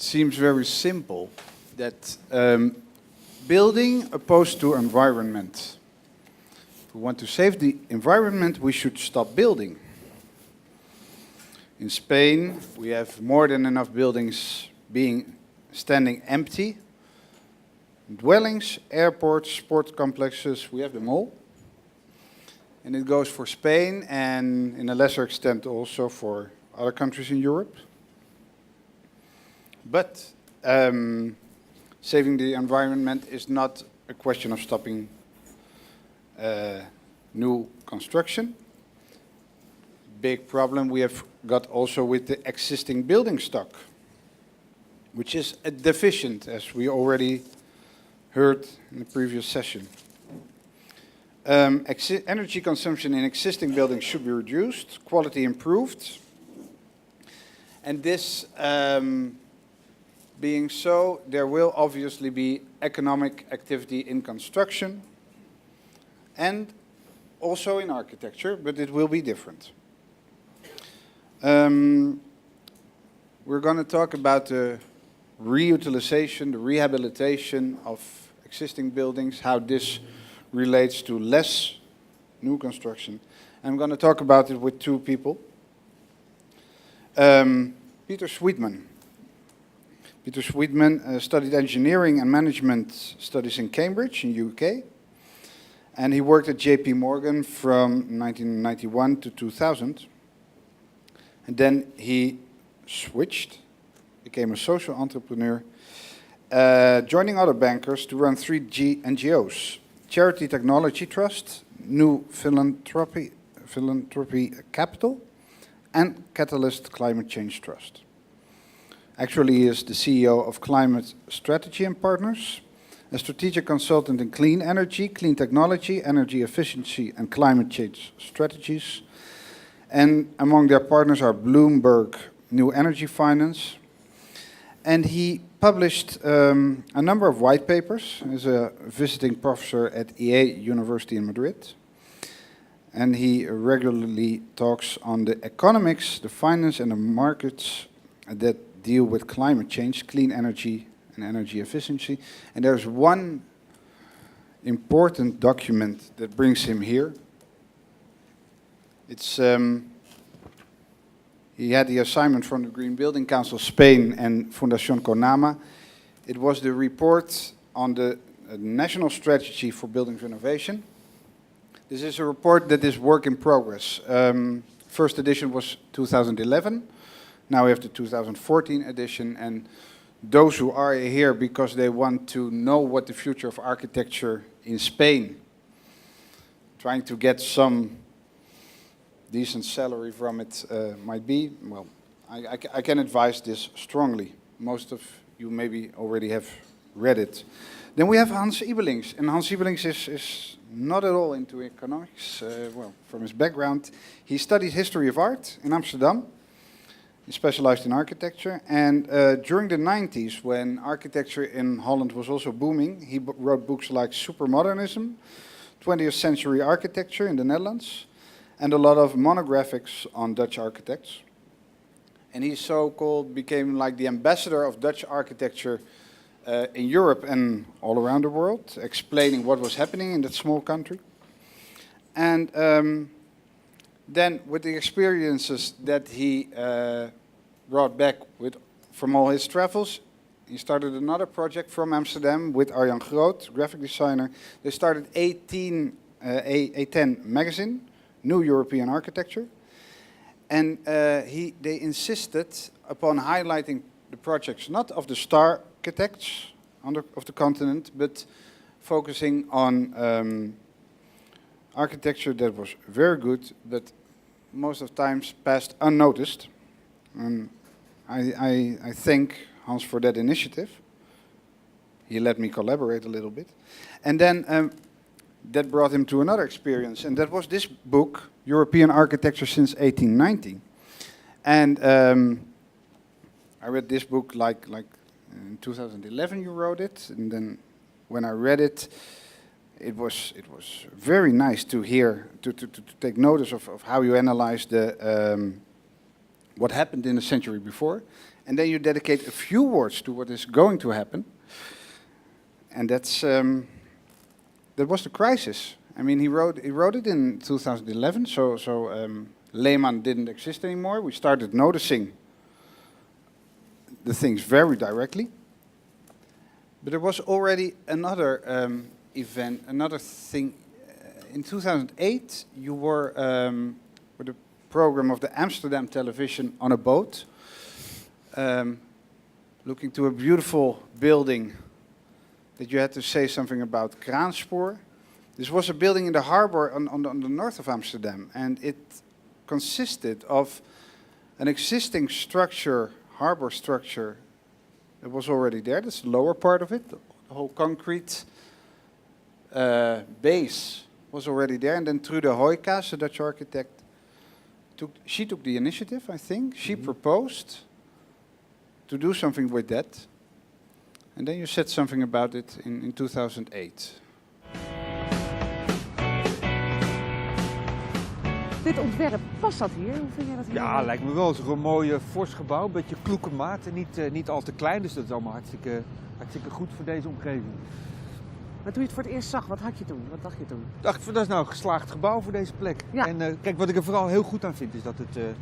seems very simple that building opposed to environment. If we want to save the environment, we should stop building. In Spain, we have more than enough buildings standing empty. Dwellings, airports, sport complexes, we have them all. And it goes for Spain and in a lesser extent also for other countries in Europe. But saving the environment is not a question of stopping new construction. Big problem we have got also with the existing building stock, which is deficient, as we already heard in the previous session. Energy consumption in existing buildings should be reduced, quality improved. And this being so, there will obviously be economic activity in construction and also in architecture, but it will be different. We're going to talk about the reutilization, the rehabilitation of existing buildings, how this relates to less new construction. I'm going to talk about it with two people. Peter Sweatman. Peter Sweatman studied engineering and management studies in Cambridge in UK. And he worked at JP Morgan from 1991 to 2000. And then he switched, became a social entrepreneur, joining other bankers to run three NGOs: Charity Technology Trust, New Philanthropy Capital, and Catalyst Climate Change Trust. Actually, he is the CEO of Climate Strategy and Partners, a strategic consultant in clean energy, clean technology, energy efficiency, and climate change strategies. And among their partners are Bloomberg New Energy Finance. And he published a number of white papers as a visiting professor at EA University in Madrid. And he regularly talks on the economics, the finance, and the markets that deal with climate change, clean energy, and energy efficiency. And there's one important document that brings him here. It's he had the assignment from the Green Building Council Spain and Fundación Conama. It was the report on the National Strategy for Buildings Renovation. This is a report that is work in progress. First edition was 2011. Now we have the 2014 edition, and those who are here because they want to know what the future of architecture in Spain, trying to get some decent salary from it might be, well, I can advise this strongly. Most of you maybe already have read it. Then we have Hans Ibelings, and Hans Ibelings is not at all into economics, well, from his background. He studied history of art in Amsterdam. He specialized in architecture, and during the 90s, when architecture in Holland was also booming, he wrote books like Supermodernism, 20th Century Architecture in the Netherlands, and a lot of monographics on Dutch architects. And he so-called became like the ambassador of Dutch architecture in Europe and all around the world, explaining what was happening in that small country. And then with the experiences that he brought back from all his travels, he started another project from Amsterdam with Arjan Groot, graphic designer. They started A10 magazine, New European Architecture. And they insisted upon highlighting the projects, not of the star architects of the continent, but focusing on architecture that was very good, but most of the times passed unnoticed. And I thank Hans for that initiative. He let me collaborate a little bit. And then that brought him to another experience, and that was this book, European Architecture Since 1890. And I read this book like in 2011 you wrote it, and then when I read it, it was very nice to hear, to take notice of how you analyze the what happened in the century before, and then you dedicate a few words to what is going to happen, and that was the crisis. I mean, he wrote it in 2011, so Lehman didn't exist anymore. We started noticing the things very directly. But there was already another event, another thing. In 2008, you were with a program of the Amsterdam television on a boat, looking to a beautiful building that you had to say something about Kraanspoor. This was a building in the harbor on the north of Amsterdam, and it consisted of an existing structure, harbor structure, that was already there. That's the lower part of it. The whole concrete base was already there. And then Trude Hoijkaas, the Dutch architect, she took the initiative, I think. She proposed to do something with that. And then you said something about it in 2008. Dit ontwerp, past dat hier? Hoe vind jij dat hier? Ja, lijkt me wel. Het is een mooi fors gebouw, een beetje kloeke maat en niet al te klein. Dus dat is allemaal hartstikke goed voor deze omgeving. Maar toen je het voor het eerst zag, wat had je toen? Wat dacht je toen? Ik dacht, dat is nou een geslaagd gebouw voor deze plek. Ja. En kijk, wat ik er vooral heel goed aan vind, is dat het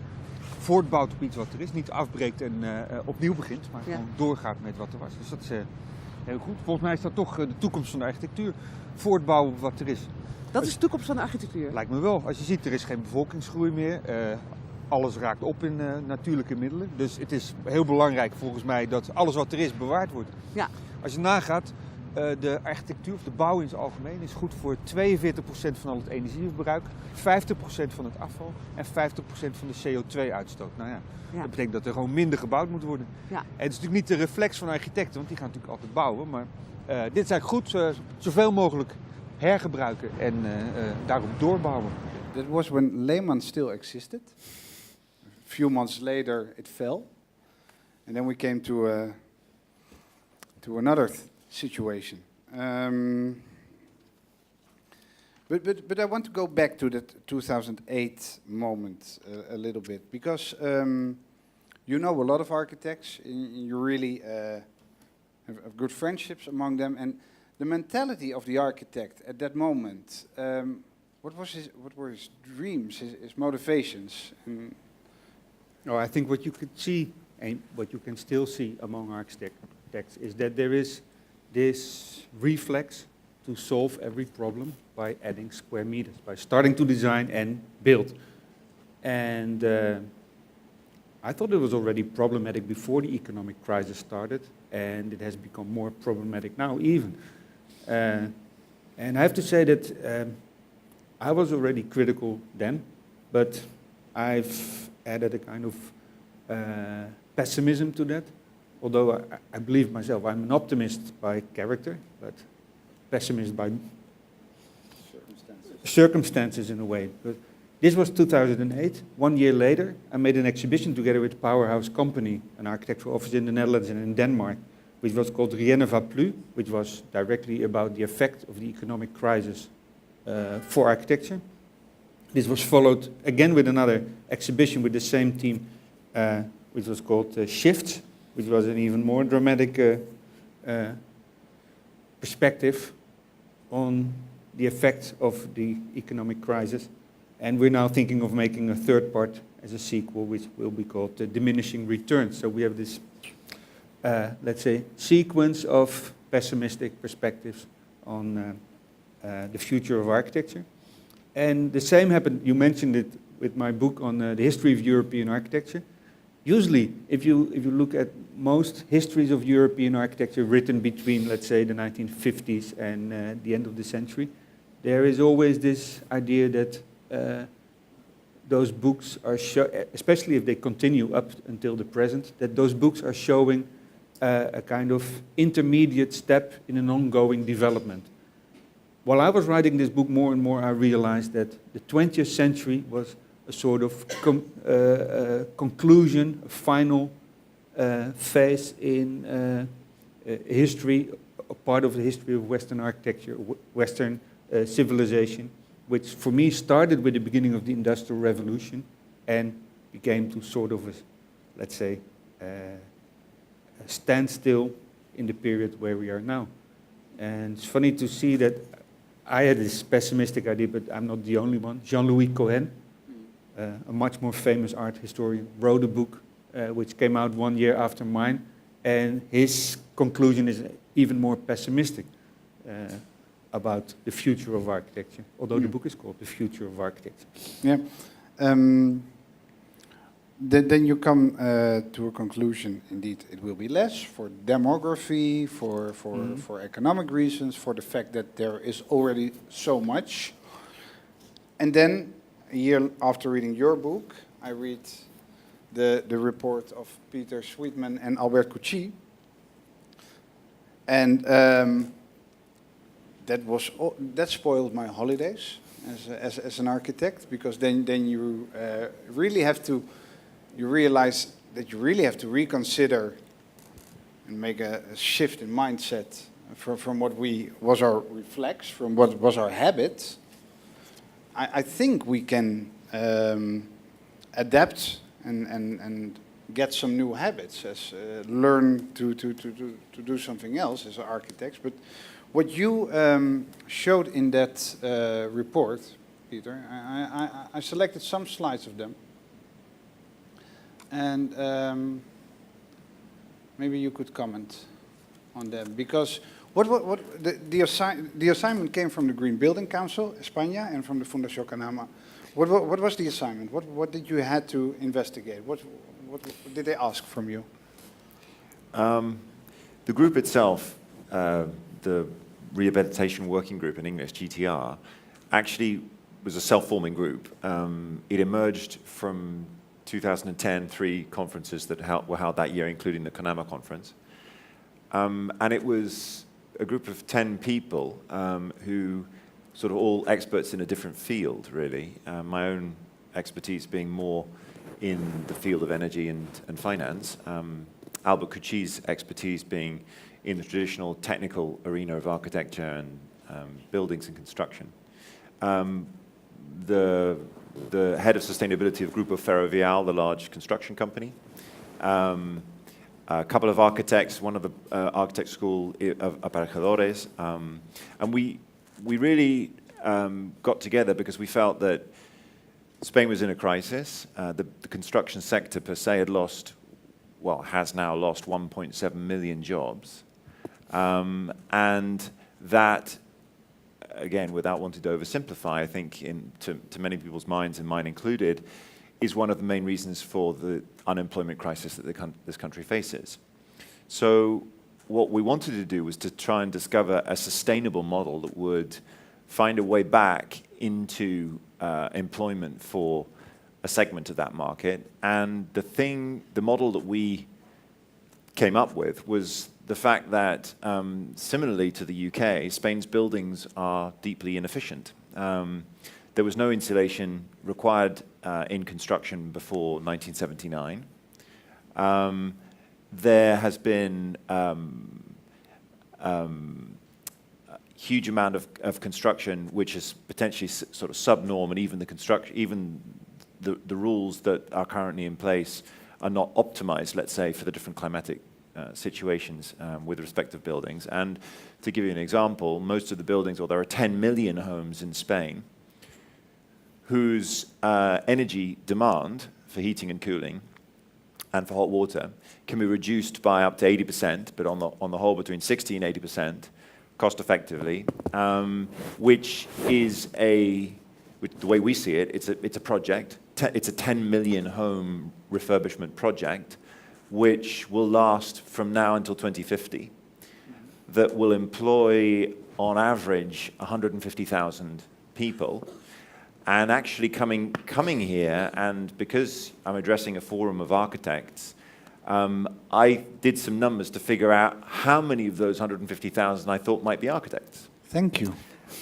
voortbouwt op iets wat er is. Niet afbreekt en opnieuw begint, maar gewoon doorgaat met wat er was. Dus dat is heel goed. Volgens mij is dat toch de toekomst van de architectuur. Voortbouwen op wat er is. Dat is de toekomst van de architectuur? Lijkt me wel. Als je ziet, er is geen bevolkingsgroei meer. Alles raakt op in natuurlijke middelen. Dus het is heel belangrijk volgens mij dat alles wat er is bewaard wordt. Ja. Als je nagaat, de architectuur of de bouw in het algemeen is goed voor 42% van al het energieverbruik, 50% van het afval en 50% van de CO2-uitstoot. Nou ja, dat betekent dat er gewoon minder gebouwd moet worden. Ja. En het is natuurlijk niet de reflex van architecten, want die gaan natuurlijk altijd bouwen. Maar dit is eigenlijk goed, zoveel mogelijk hergebruiken en daarop doorbouwen. That was when Lehman still existed. A few months later it fell. And then we came to another situation. But I want to go back to that 2008 moment a little bit, because you know a lot of architects, you really have good friendships among them, and the mentality of the architect at that moment, what were his dreams, his motivations? I think what you could see, and what you can still see among architects, is that there is this reflex to solve every problem by adding square meters, by starting to design and build. And I thought it was already problematic before the economic crisis started, and it has become more problematic now even. And I have to say that I was already critical then, but I've added a kind of pessimism to that. Although I believe myself, I'm an optimist by character, but pessimist by circumstances in a way. But this was 2008. 1 year later, I made an exhibition together with Powerhouse Company, an architectural office in the Netherlands and in Denmark, which was called Rien ne va plus, which was directly about the effect of the economic crisis for architecture. This was followed again with another exhibition with the same team, which was called Shifts, which was an even more dramatic perspective on the effects of the economic crisis. And we're now thinking of making a third part as a sequel, which will be called Diminishing Returns. So we have this, let's say, sequence of pessimistic perspectives on the future of architecture. And the same happened, you mentioned it with my book on the history of European architecture. Usually, if you look at most histories of European architecture written between, let's say, the 1950s and the end of the century, there is always this idea that those books are, especially if they continue up until the present, that those books are showing a kind of intermediate step in an ongoing development. While I was writing this book, more and more I realized that the 20th century was a sort of conclusion, a final phase in history, a part of the history of Western architecture, Western civilization, which for me started with the beginning of the Industrial Revolution and became to sort of, let's say, standstill in the period where we are now. And it's funny to see that I had this pessimistic idea, but I'm not the only one. Jean-Louis Cohen, a much more famous art historian, wrote a book which came out 1 year after mine, and his conclusion is even more pessimistic about the future of architecture, although the book is called The Future of Architecture. Yeah. Then you come to a conclusion, indeed, it will be less for demography, for economic reasons, for the fact that there is already so much. And then, a year after reading your book, I read the report of Peter Sweatman and Albert Cucci. And that spoiled my holidays as an architect, because then you really have to, you realize that you really have to reconsider and make a shift in mindset from what was our reflex, from what was our habit. I think we can adapt and get some new habits, as learn to do something else as architects. But what you showed in that report, Peter, I selected some slides of them, and maybe you could comment on them, because the assignment came from the Green Building Council, España, and from the Fundación Canama. What was the assignment? What did you had to investigate? What did they ask from you? The group itself, the Rehabilitation Working Group in English, GTR, actually was a self-forming group. It emerged from 2010, 3 conferences that were held that year, including the Canama conference. And it was a group of 10 people who sort of all experts in a different field, really. My own expertise being more in the field of energy and finance. Albert Cucci's expertise being in the traditional technical arena of architecture and buildings and construction. The head of sustainability of Grupo Ferrovial, the large construction company. A couple of architects, one of the architect school of Aparejadores. And we really got together because we felt that Spain was in a crisis. The construction sector per se had lost, well, has now lost 1.7 million jobs. And that, again, without wanting to oversimplify, I think to many people's minds, and mine included, is one of the main reasons for the unemployment crisis that this country faces. So what we wanted to do was to try and discover a sustainable model that would find a way back into employment for a segment of that market. And the model that we came up with was the fact that, similarly to the UK, Spain's buildings are deeply inefficient. There was no insulation required in construction before 1979. There has been a huge amount of construction which is potentially sort of subnorm, and even the rules that are currently in place are not optimized, let's say, for the different climatic situations with respect to buildings. And to give you an example, most of the buildings, or there are 10 million homes in Spain, whose energy demand for heating and cooling and for hot water can be reduced by up to 80%, but on the whole between 60 and 80%, cost effectively, which is the way we see it, it's a project. It's a 10 million home refurbishment project, which will last from now until 2050, that will employ on average 150,000 people. And actually coming here, and because I'm addressing a forum of architects, I did some numbers to figure out how many of those 150,000 I thought might be architects. Thank you.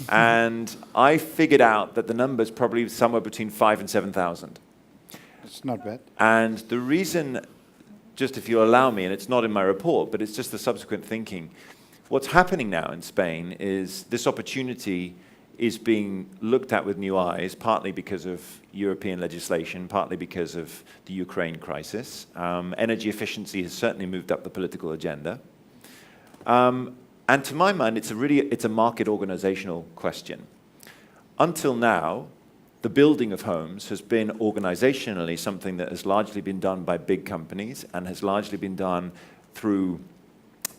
And I figured out that the number's probably somewhere between 5,000 and 7,000. It's not bad. And the reason, just if you allow me, and it's not in my report, but it's just the subsequent thinking, what's happening now in Spain is this opportunity is being looked at with new eyes, partly because of European legislation, partly because of the Ukraine crisis. Energy efficiency has certainly moved up the political agenda. And to my mind, it's a market organizational question. Until now, the building of homes has been organizationally something that has largely been done by big companies and has largely been done through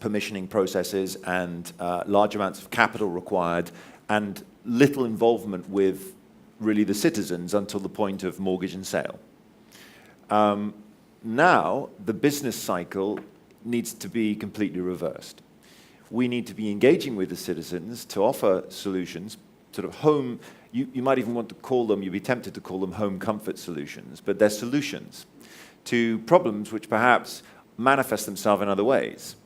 permissioning processes and large amounts of capital required and little involvement with really the citizens until the point of mortgage and sale. Now, the business cycle needs to be completely reversed. We need to be engaging with the citizens to offer solutions, sort of home, you might even want to call them, you'd be tempted to call them home comfort solutions, but they're solutions to problems which perhaps manifest themselves in other ways.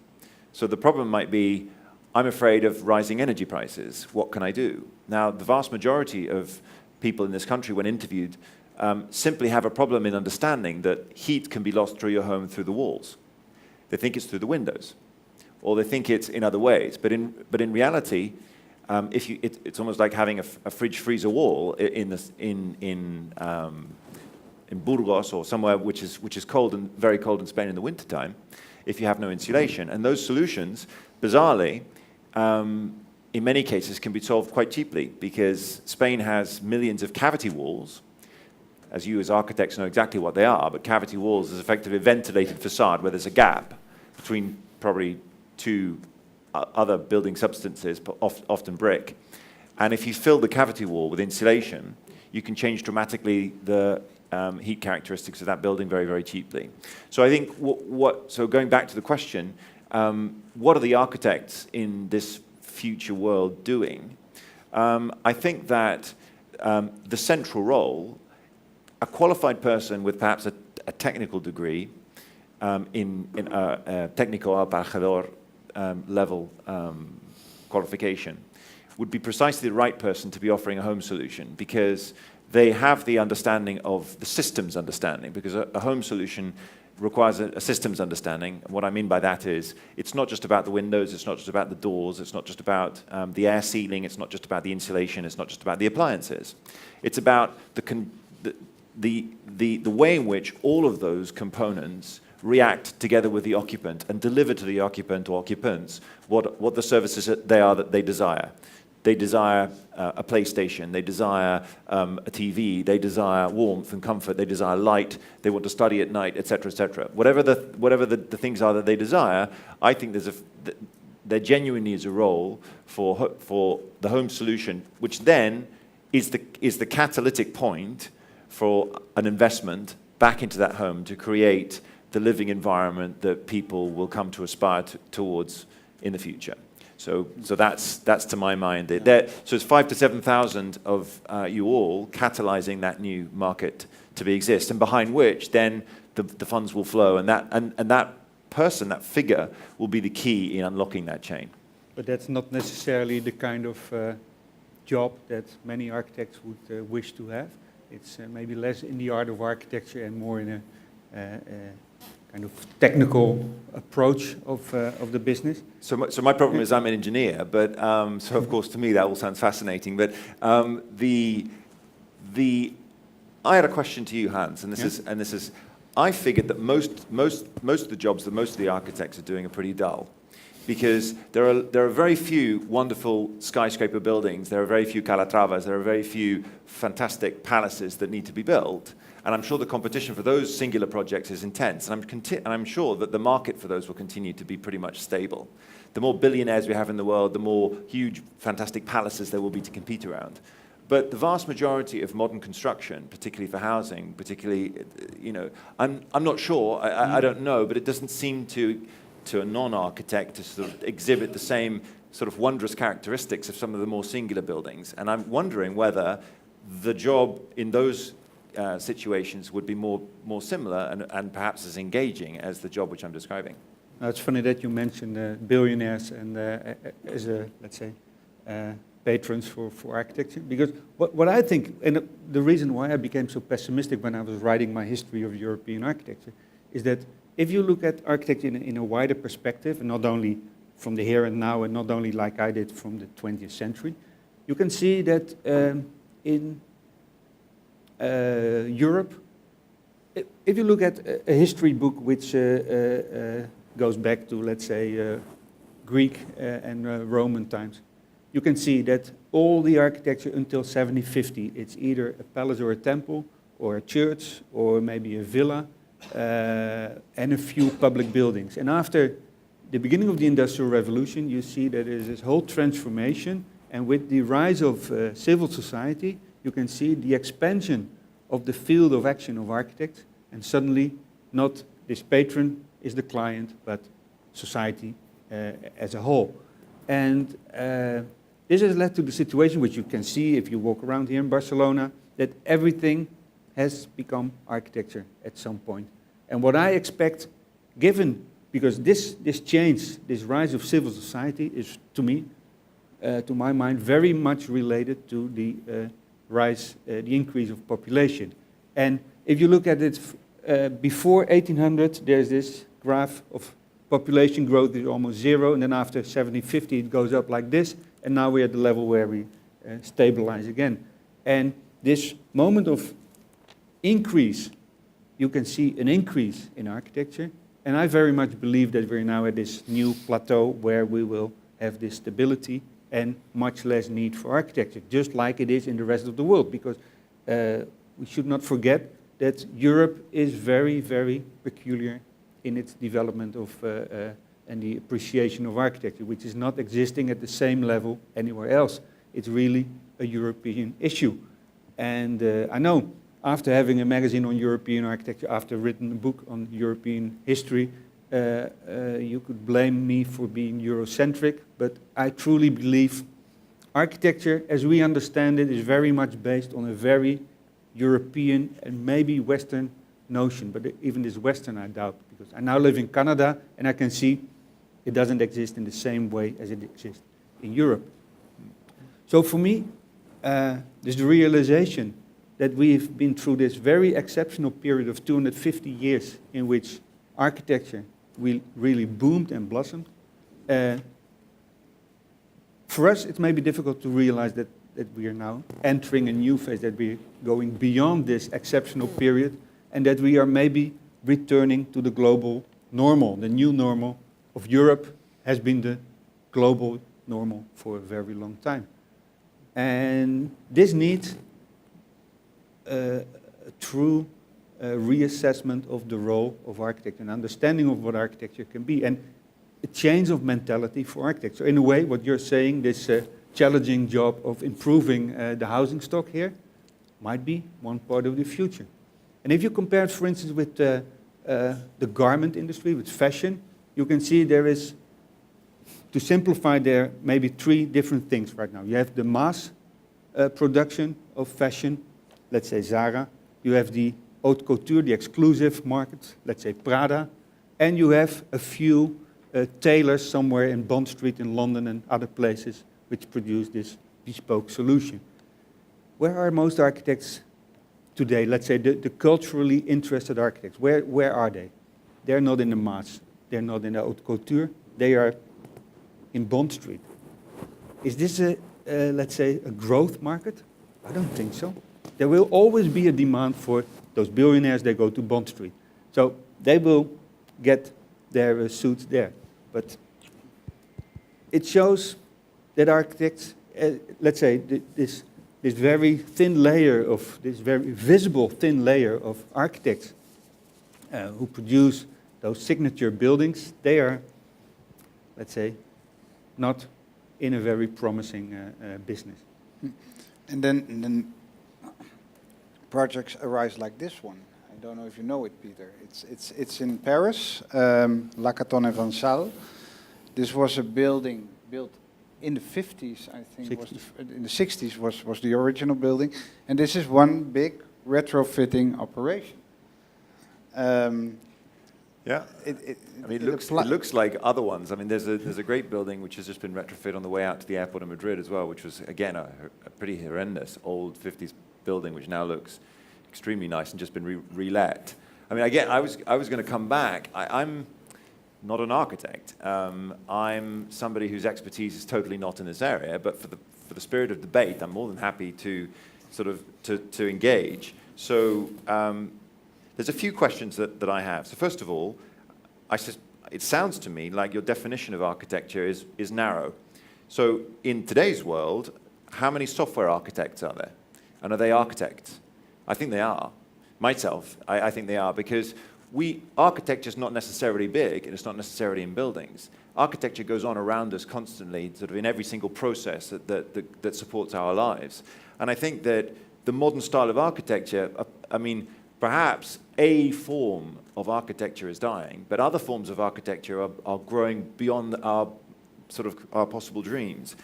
So the problem might be, I'm afraid of rising energy prices. What can I do? Now, the vast majority of people in this country, when interviewed, simply have a problem in understanding that heat can be lost through your home through the walls. They think it's through the windows, or they think it's in other ways. But in reality, it's almost like having a fridge-freezer wall in Burgos or somewhere which is cold and very cold in Spain in the wintertime, if you have no insulation. And those solutions, bizarrely, in many cases can be solved quite cheaply, because Spain has millions of cavity walls. As you as architects know exactly what they are, but cavity walls is effectively a ventilated facade where there's a gap between probably two other building substances, often brick. And if you fill the cavity wall with insulation, you can change dramatically the heat characteristics of that building very, very cheaply. So I think, so going back to the question, what are the architects in this future world doing? I think that the central role, a qualified person with perhaps a technical degree in a técnico aparejador level qualification, would be precisely the right person to be offering a home solution, because they have the understanding of the systems understanding, because a home solution requires a systems understanding. And what I mean by that is, it's not just about the windows, it's not just about the doors, it's not just about the air sealing, it's not just about the insulation, it's not just about the appliances. It's about the way in which all of those components react together with the occupant and deliver to the occupant or occupants what the services they are that they desire. They desire a PlayStation, they desire a TV, they desire warmth and comfort, they desire light, they want to study at night, etc., etc. Whatever the things are that they desire, I think there genuinely is a role for the home solution, which then is the catalytic point for an investment back into that home to create the living environment that people will come to aspire towards in the future. So that's to my mind. So it's 5,000 to 7,000 of you all catalyzing that new market to exist, and behind which then the funds will flow, and that person, that figure, will be the key in unlocking that chain. But that's not necessarily the kind of job that many architects would wish to have. It's maybe less in the art of architecture and more in a kind of technical approach of the business. So my problem is I'm an engineer, but so of course to me that all sounds fascinating. But I had a question to you, Hans, and this is I figured that most of the jobs that most of the architects are doing are pretty dull, because there are very few wonderful skyscraper buildings, there are very few calatravas, there are very few fantastic palaces that need to be built. And I'm sure the competition for those singular projects is intense. And I'm sure that the market for those will continue to be pretty much stable. The more billionaires we have in the world, the more huge, fantastic palaces there will be to compete around. But the vast majority of modern construction, particularly for housing, I'm not sure, I don't know, but it doesn't seem to a non-architect to sort of exhibit the same sort of wondrous characteristics of some of the more singular buildings. And I'm wondering whether the job in those situations would be more similar and perhaps as engaging as the job which I'm describing. It's funny that you mentioned billionaires and as let's say, patrons for architecture, because what I think, and the reason why I became so pessimistic when I was writing my history of European architecture, is that if you look at architecture in a wider perspective, and not only from the here and now, and not only like I did from the 20th century, You can see that in Europe, if you look at a history book which goes back to, let's say, Greek and Roman times, you can see that all the architecture until 70-50, it's either a palace or a temple, or a church, or maybe a villa, and a few public buildings. And after the beginning of the Industrial Revolution, you see that there is this whole transformation, and with the rise of civil society, you can see the expansion of the field of action of architects, and suddenly not this patron is the client, but society as a whole. And this has led to the situation which you can see if you walk around here in Barcelona, that everything has become architecture at some point. And what I expect, given, because this change, this rise of civil society is, to me, to my mind, very much related to the rise, the increase of population. And if you look at it before 1800, there's this graph of population growth is almost zero, and then after 70-50 it goes up like this, and now we're at the level where we stabilize again. And this moment of increase, you can see an increase in architecture, and I very much believe that we're now at this new plateau where we will have this stability and much less need for architecture, just like it is in the rest of the world, because we should not forget that Europe is very, very peculiar in its development of and the appreciation of architecture, which is not existing at the same level anywhere else. It's really a European issue. And I know, after having a magazine on European architecture, after written a book on European history, you could blame me for being Eurocentric, but I truly believe architecture, as we understand it, is very much based on a very European and maybe Western notion, but even this Western I doubt, because I now live in Canada and I can see it doesn't exist in the same way as it exists in Europe. So for me, there's the realization that we've been through this very exceptional period of 250 years in which architecture really boomed and blossomed. For us, it may be difficult to realize that we are now entering a new phase, that we're going beyond this exceptional period, and that we are maybe returning to the global normal. The new normal of Europe has been the global normal for a very long time. And this needs a true reassessment of the role of architecture, an understanding of what architecture can be, and a change of mentality for architecture. In a way, what you're saying, this challenging job of improving the housing stock here, might be one part of the future. And if you compare it, for instance, with the garment industry, with fashion, you can see there is, to simplify, there maybe three different things right now. You have the mass production of fashion, let's say Zara. You have the haute couture, the exclusive market, let's say Prada. And you have a few tailors somewhere in Bond Street in London and other places which produce this bespoke solution. Where are most architects today? Let's say the culturally interested architects. Where are they? They're not in the mass. They're not in the haute couture. They are in Bond Street. Is this let's say, a growth market? I don't think so. There will always be a demand for those billionaires. They go to Bond Street. So they will get their suits there. But it shows that architects, let's say, this very thin layer of, this very visible thin layer of architects who produce those signature buildings, they are, let's say, not in a very promising business. And then projects arise like this one. I don't know if you know it, Peter. It's in Paris, La Caton et Vansal. This was a building built in the 50s, I think. In the 60s was the original building, and this is one big retrofitting operation. Yeah, I mean, it looks like other ones. I mean, there's a great building which has just been retrofit on the way out to the airport in Madrid as well, which was, again, a pretty horrendous old 50s building, which now looks extremely nice and just been re-let. I mean, again, I was going to come back. not an architect. I'm somebody whose expertise is totally not in this area, but for the spirit of debate, I'm more than happy to sort of to engage. So there's a few questions that I have. So first of all, it sounds to me like your definition of architecture is narrow. So in today's world, how many software architects are there? And are they architects? I think they are. Myself, I think they are, because architecture is not necessarily big, and it's not necessarily in buildings. Architecture goes on around us constantly, sort of in every single process that supports our lives. And I think that the modern style of architecture, I mean, perhaps a form of architecture is dying, but other forms of architecture are growing beyond our possible dreams.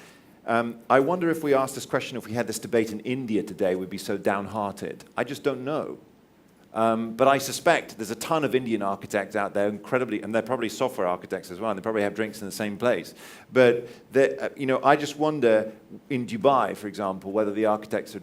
I wonder if we asked this question, if we had this debate in India today, we'd be so downhearted. I just don't know. But I suspect there's a ton of Indian architects out there, incredibly, and they're probably software architects as well, and they probably have drinks in the same place. But I just wonder, in Dubai, for example, whether the architects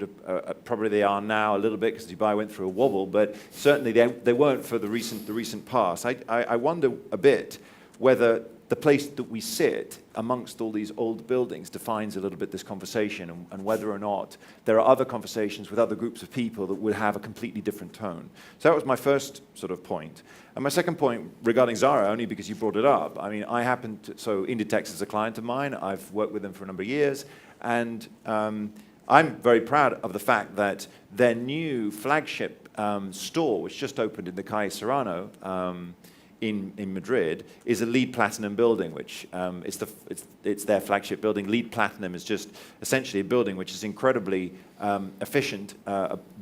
probably they are now a little bit, because Dubai went through a wobble, but certainly they weren't for the recent past. I wonder a bit whether the place that we sit amongst all these old buildings defines a little bit this conversation, and whether or not there are other conversations with other groups of people that would have a completely different tone. So that was my first sort of point. And my second point regarding Zara, only because you brought it up, I mean, so Inditex is a client of mine. I've worked with them for a number of years, and I'm very proud of the fact that their new flagship store, which just opened in the Calle Serrano, in Madrid, is a LEED Platinum building, which it's their flagship building. LEED Platinum is just essentially a building which is incredibly efficient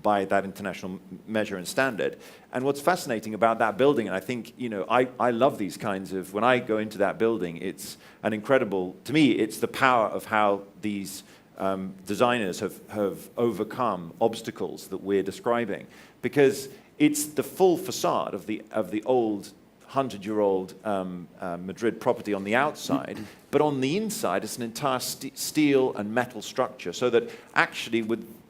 by that international measure and standard. And what's fascinating about that building, and I think, I love these kinds of, when I go into that building, it's an incredible, to me, it's the power of how these designers have overcome obstacles that we're describing, because it's the full facade of the old 100-year-old Madrid property on the outside, but on the inside it's an entire steel and metal structure, so that actually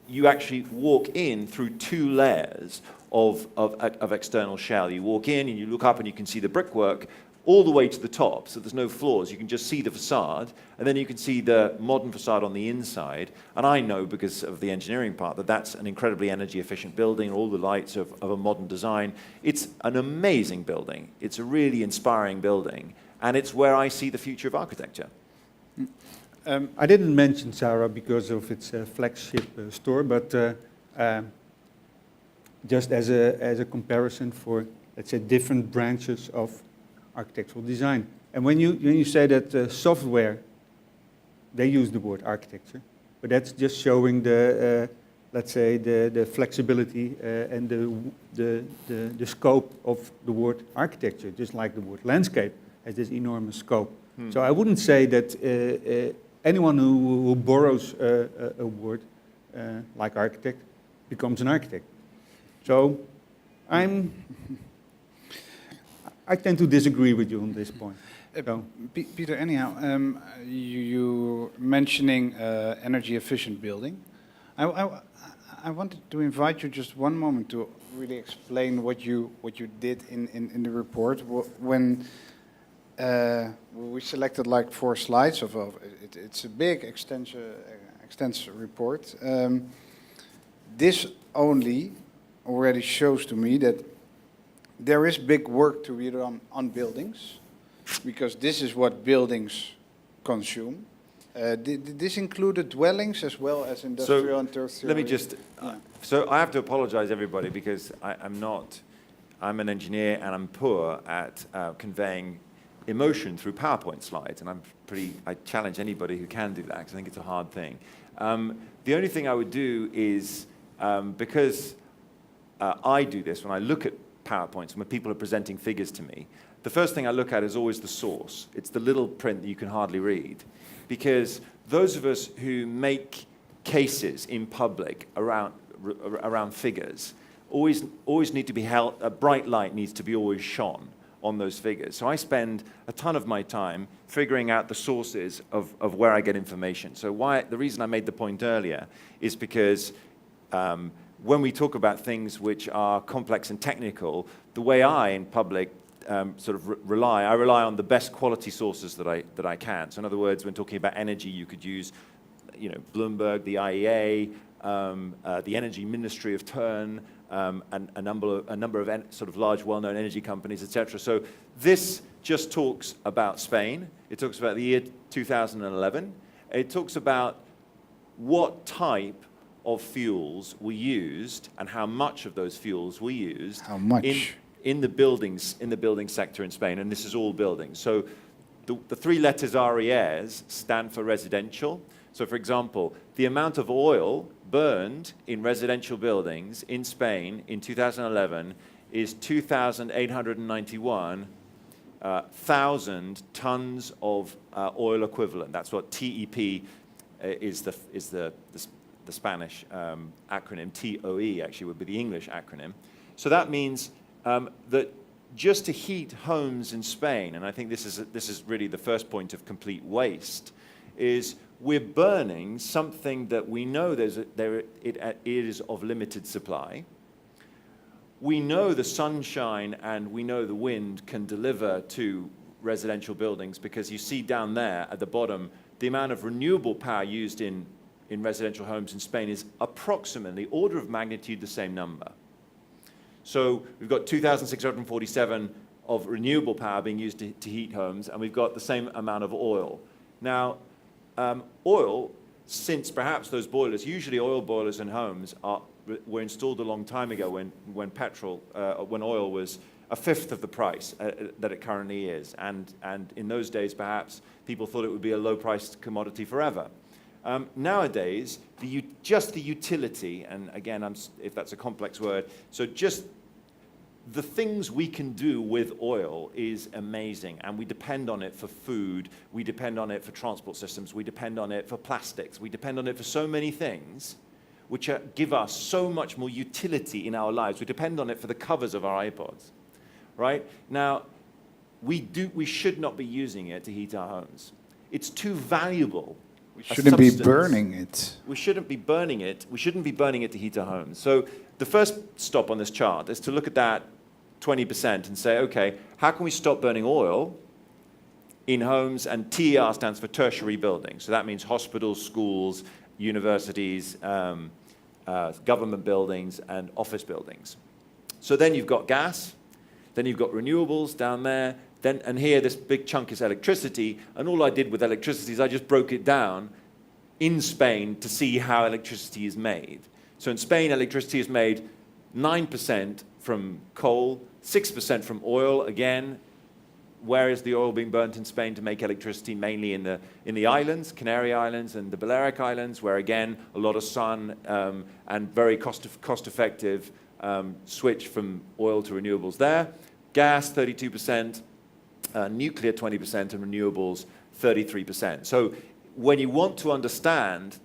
you actually walk in through two layers of external shell. You walk in and you look up and you can see the brickwork all the way to the top, so there's no floors. You can just see the facade, and then you can see the modern facade on the inside. And I know, because of the engineering part, that that's an incredibly energy-efficient building, all the lights of a modern design. It's an amazing building. It's a really inspiring building, and it's where I see the future of architecture. I didn't mention Zara because of its flagship store, but just as a comparison for, let's say, different branches of architectural design. And when you say that software, they use the word architecture, but that's just showing the let's say the flexibility and the scope of the word architecture, just like the word landscape has this enormous scope. So I wouldn't say that anyone who borrows a word like architect becomes an architect. So I tend to disagree with you on this point. Peter, anyhow, you mentioning energy efficient building. I wanted to invite you just one moment to really explain what you did in the report. When we selected like 4 slides of it's a big extensive report. This already shows to me that there is big work to be done on buildings, because this is what buildings consume. Did this include dwellings as well as industrial and tertiary? Let me just, so I have to apologize everybody, because I'm an engineer and I'm poor at conveying emotion through PowerPoint slides, and I challenge anybody who can do that, because I think it's a hard thing. The only thing I would do is, because I do this when I look at PowerPoints, when people are presenting figures to me, the first thing I look at is always the source. It's the little print that you can hardly read. Because those of us who make cases in public around figures always need to be held, a bright light needs to be always shone on those figures. So I spend a ton of my time figuring out the sources of where I get information. So the reason I made the point earlier is because when we talk about things which are complex and technical, the way I, in public, sort of I rely on the best quality sources that I can. So in other words, when talking about energy, you could use, Bloomberg, the IEA, the Energy Ministry of Turn, and a number of sort of large, well-known energy companies, etc. So this just talks about Spain. It talks about the year 2011. It talks about what type of fuels were used and how much of those fuels were used. How much? In the building sector in Spain, and this is all buildings. So the three letters RES stand for residential. So for example, the amount of oil burned in residential buildings in Spain in 2011 is 2,891,000 tons of oil equivalent. That's what TEP is the Spanish acronym. TOE actually would be the English acronym. So that means that just to heat homes in Spain, and I think this is really the first point of complete waste, is we're burning something that we know it is of limited supply. We know the sunshine and we know the wind can deliver to residential buildings, because you see down there at the bottom, the amount of renewable power used in residential homes in Spain is approximately order of magnitude the same number. So we've got 2,647 of renewable power being used to heat homes, and we've got the same amount of oil. Now, oil, since perhaps those boilers, usually oil boilers in homes were installed a long time ago when oil was a fifth of the price that it currently is. And in those days, perhaps, people thought it would be a low-priced commodity forever. Nowadays, just the utility, and again, if that's a complex word, so just the things we can do with oil is amazing, and we depend on it for food, we depend on it for transport systems, we depend on it for plastics, we depend on it for so many things which give us so much more utility in our lives. We depend on it for the covers of our iPods, right? Now, we should not be using it to heat our homes. It's too valuable. We shouldn't be burning it. We shouldn't be burning it. We shouldn't be burning it to heat our homes. So the first stop on this chart is to look at that 20% and say, okay, how can we stop burning oil in homes? And TER stands for tertiary buildings. So that means hospitals, schools, universities, government buildings, and office buildings. So then you've got gas, then you've got renewables down there, and here this big chunk is electricity, and all I did with electricity is I just broke it down in Spain to see how electricity is made. So in Spain, electricity is made 9% from coal, 6% from oil. Again, where is the oil being burnt in Spain to make electricity? Mainly in the islands, Canary Islands and the Balearic Islands, where again, a lot of sun and very cost-effective switch from oil to renewables there. Gas, 32%. Nuclear 20%, and renewables 33%. So when you want to understand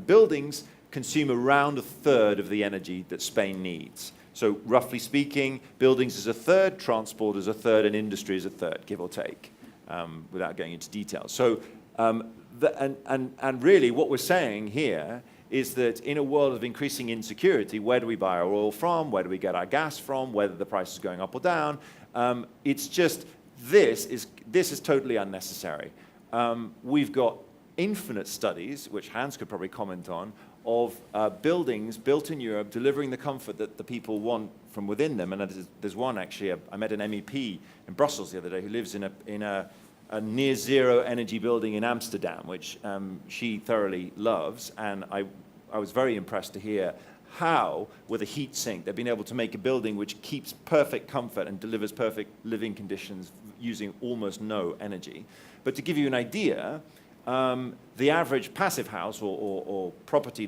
buildings consume around a third of the energy that Spain needs. So roughly speaking, buildings is a third, transport is a third, and industry is a third, give or take, without going into detail. So and really what we're saying here is that in a world of increasing insecurity, where do we buy our oil from? Where do we get our gas from? Whether the price is going up or down? It's just, this is totally unnecessary. We've got infinite studies, which Hans could probably comment on, of buildings built in Europe delivering the comfort that the people want from within them. And there's one actually, I met an MEP in Brussels the other day who lives in a near zero energy building in Amsterdam, which she thoroughly loves. And I was very impressed to hear how, with a heat sink, they've been able to make a building which keeps perfect comfort and delivers perfect living conditions using almost no energy. But to give you an idea, the average passive house or property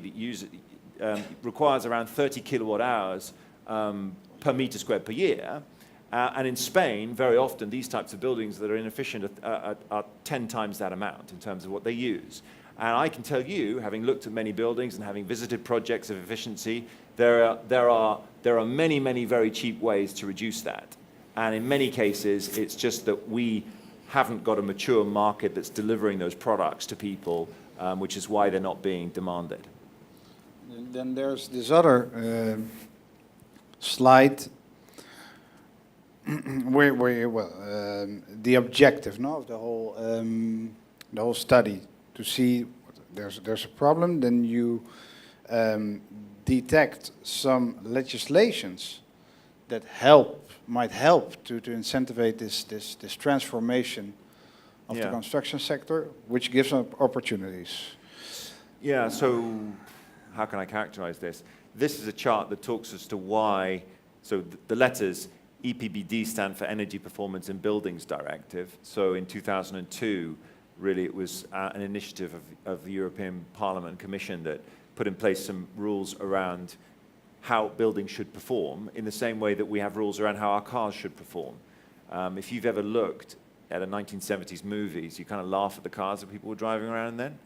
that requires around 30 kilowatt hours per meter squared per year. And in Spain, very often, these types of buildings that are inefficient are 10 times that amount in terms of what they use. And I can tell you, having looked at many buildings and having visited projects of efficiency, there are many, many very cheap ways to reduce that. And in many cases, it's just that we haven't got a mature market that's delivering those products to people, which is why they're not being demanded. Then there's this other slide. the objective, no, of the whole study, to see there's a problem, then you detect some legislations that might help to incentivize this transformation of the construction sector, which gives opportunities. Yeah, so how can I characterize this? This is a chart that talks as to why, so the letters EPBD stand for Energy Performance in Buildings Directive. So in 2002, really it was an initiative of the European Parliament and Commission that put in place some rules around how buildings should perform in the same way that we have rules around how our cars should perform. If you've ever looked at a 1970s movies, you kind of laugh at the cars that people were driving around then.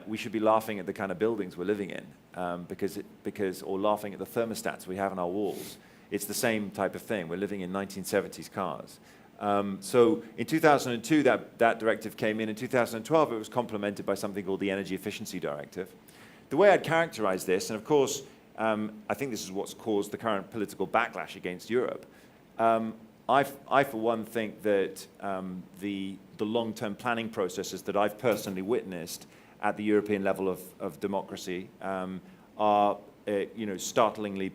We should be laughing at the kind of buildings we're living in, or laughing at the thermostats we have on our walls. It's the same type of thing. We're living in 1970s cars. So in 2002, that directive came in. In 2012, it was complemented by something called the Energy Efficiency Directive. The way I'd characterize this, and of course, I think this is what's caused the current political backlash against Europe. I, for one, think that the long-term planning processes that I've personally witnessed at the European level of democracy are startlingly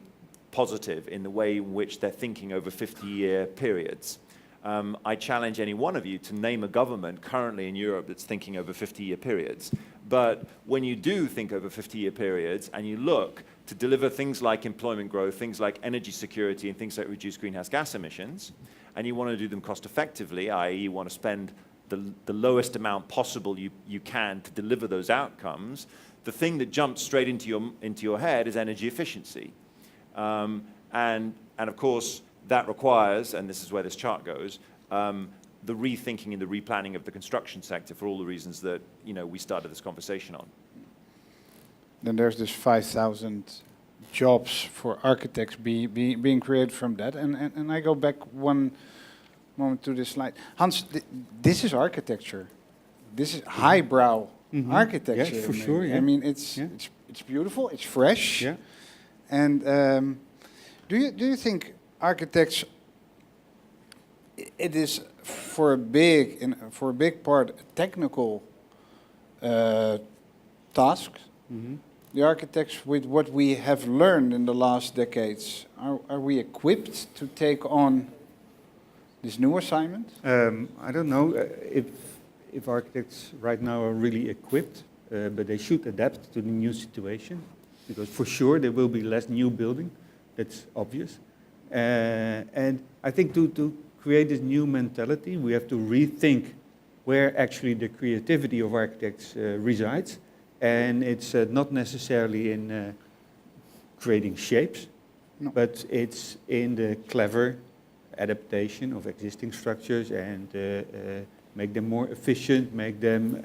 positive in the way in which they're thinking over 50-year periods. I challenge any one of you to name a government currently in Europe that's thinking over 50-year periods. But when you do think over 50-year periods and you look to deliver things like employment growth, things like energy security, and things like reduced greenhouse gas emissions, and you want to do them cost effectively, i.e. you want to spend the lowest amount possible you can to deliver those outcomes, the thing that jumps straight into your head is energy efficiency. And of course, that requires, and this is where this chart goes, the rethinking and the replanning of the construction sector for all the reasons that we started this conversation on. Then there's this 5,000 jobs for architects being created from that. And I go back one moment to this slide. Hans, this is architecture. This is highbrow architecture. Yeah, for sure. Yeah. I mean, it's beautiful. It's fresh. Yeah. And do you think architects, it is for a big part a technical task? Mm-hmm. The architects, with what we have learned in the last decades, are we equipped to take on this new assignment? I don't know if architects right now are really equipped, but they should adapt to the new situation, because for sure there will be less new building. That's obvious. And I think to create this new mentality, we have to rethink where actually the creativity of architects resides. And it's not necessarily in creating shapes, but it's in the clever adaptation of existing structures and make them more efficient, make them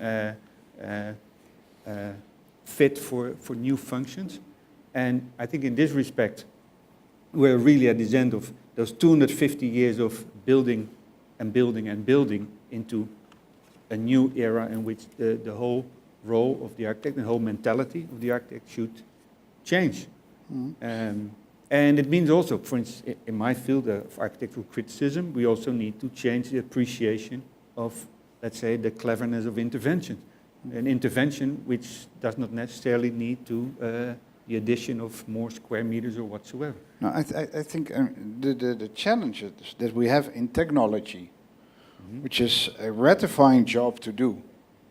fit for new functions. And I think in this respect, we're really at the end of those 250 years of building and building and building into a new era in which the whole role of the architect, the whole mentality of the architect should change. Mm-hmm. And it means also, for instance, in my field of architectural criticism, we also need to change the appreciation of, let's say, the cleverness of intervention. An intervention which does not necessarily need to the addition of more square meters or whatsoever. No, I think the challenges that we have in technology, which is a ratifying job to do,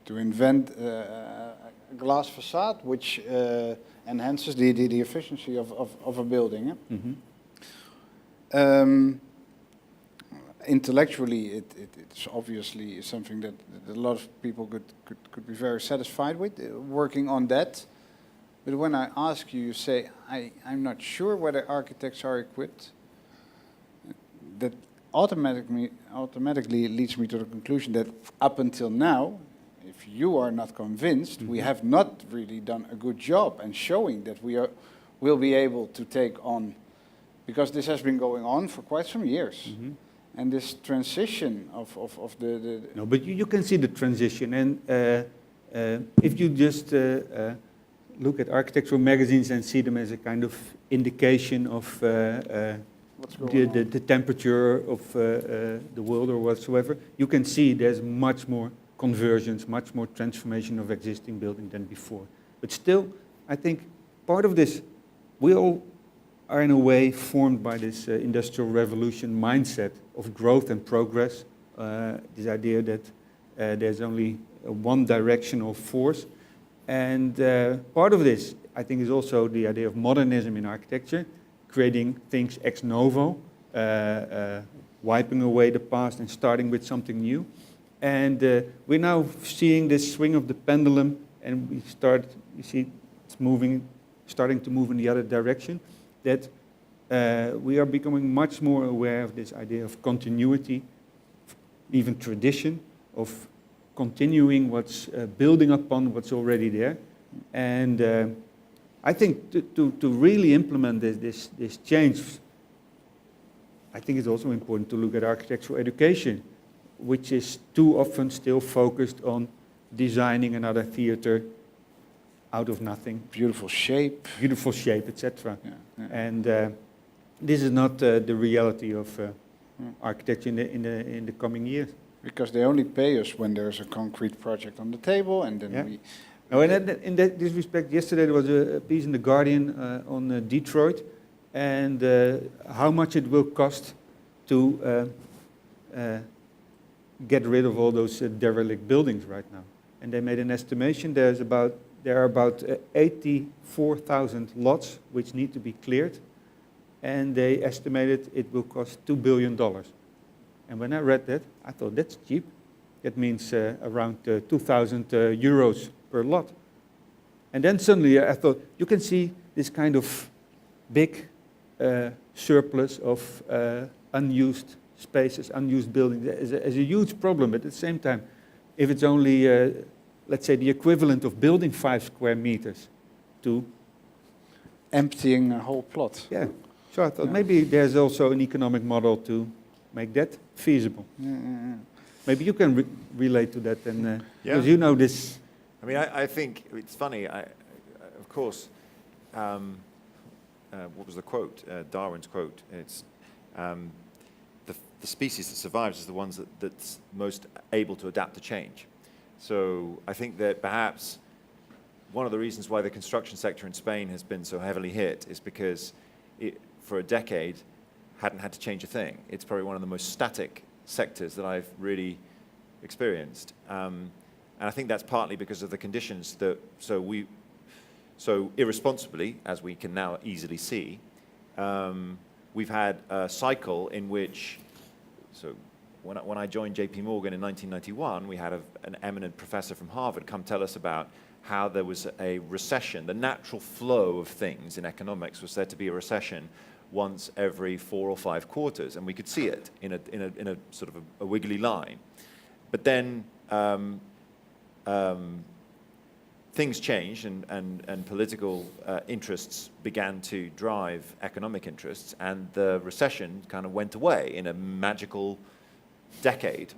to invent a glass facade which enhances the efficiency of a building. Yeah? Intellectually, it's obviously something that a lot of people could be very satisfied with, working on that. But when I ask you, you say, I'm not sure whether architects are equipped. That automatically leads me to the conclusion that up until now, if you are not convinced, we have not really done a good job in showing that will be able to take on, because this has been going on for quite some years. And this transition of the... No, but you can see the transition. And if you just look at architectural magazines and see them as a kind of indication of what's going on. the temperature of the world or whatsoever, you can see there's much more conversions, much more transformation of existing building than before. But still, I think part of this, we all are in a way formed by this industrial revolution mindset of growth and progress, this idea that there's only one directional force. And part of this, I think, is also the idea of modernism in architecture, creating things ex novo, wiping away the past and starting with something new. And we're now seeing this swing of the pendulum, and you see it's moving, starting to move in the other direction, that we are becoming much more aware of this idea of continuity, even tradition, of continuing what's building upon what's already there. And I think to really implement this change, I think it's also important to look at architectural education, which is too often still focused on designing another theater out of nothing. Beautiful shape, etc. Yeah, yeah. And this is not the reality of architecture in the coming years. Because they only pay us when there's a concrete project on the table, and then Yeah. we... No, and in this respect, yesterday there was a piece in The Guardian on Detroit, and how much it will cost to get rid of all those derelict buildings right now. And they made an estimation, there are about 84,000 lots which need to be cleared, and they estimated it will cost $2 billion. And when I read that, I thought, that's cheap. That means around 2,000 euros per lot. And then suddenly I thought, you can see this kind of big surplus of unused spaces, unused buildings as a huge problem. But at the same time, if it's only, let's say, the equivalent of building 5 square meters to Emptying a whole plot. yeah. So I thought maybe there's also an economic model to make that feasible. Yeah. Maybe you can relate to that, and Yeah. because you know this. I mean, I think it's funny. Of course, what was the quote? Darwin's quote. It's the species that survives is the ones that's most able to adapt to change. So I think that perhaps one of the reasons why the construction sector in Spain has been so heavily hit is because it, for a decade, hadn't had to change a thing. It's probably one of the most static sectors that I've really experienced. And I think that's partly because of the conditions that, so irresponsibly, as we can now easily see, we've had a cycle in which, so when I joined JP Morgan in 1991, we had an eminent professor from Harvard come tell us about how there was a recession. The natural flow of things in economics was said to be a recession once every 4 or 5 quarters, and we could see it in a sort of a wiggly line. But then things changed, and political interests began to drive economic interests, and the recession kind of went away in a magical decade.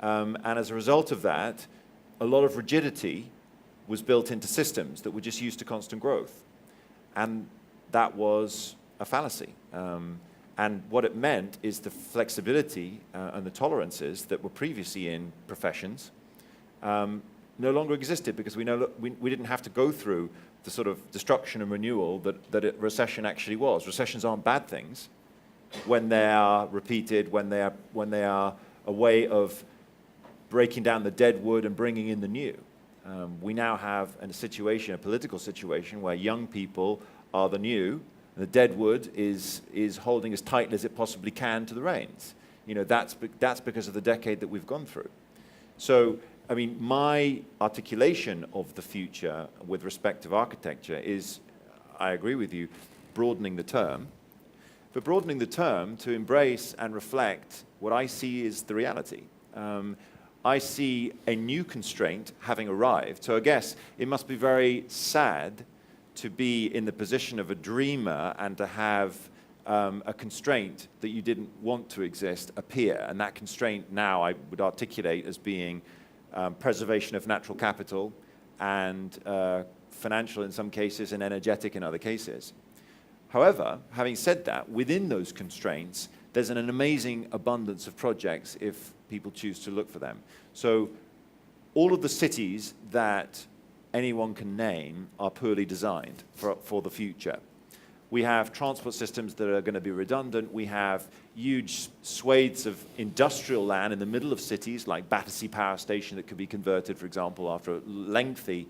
And as a result of that, a lot of rigidity was built into systems that were just used to constant growth. And that was a fallacy. And what it meant is the flexibility and the tolerances that were previously in professions no longer existed, because we didn't have to go through the sort of destruction and renewal that a recession actually was. Recessions aren't bad things when they are repeated, when they are a way of breaking down the dead wood and bringing in the new. We now have a political situation, where young people are the new, and the dead wood is holding as tightly as it possibly can to the reins. You know, that's because of the decade that we've gone through. So, I mean, my articulation of the future with respect to architecture is, I agree with you, broadening the term, but broadening the term to embrace and reflect what I see is the reality. I see a new constraint having arrived. So I guess it must be very sad to be in the position of a dreamer and to have a constraint that you didn't want to exist appear. And that constraint now I would articulate as being preservation of natural capital and financial in some cases and energetic in other cases. However, having said that, within those constraints, there's an amazing abundance of projects if people choose to look for them. So all of the cities that anyone can name are poorly designed for the future. We have transport systems that are going to be redundant. We have huge swathes of industrial land in the middle of cities, like Battersea Power Station that could be converted, for example, after a lengthy,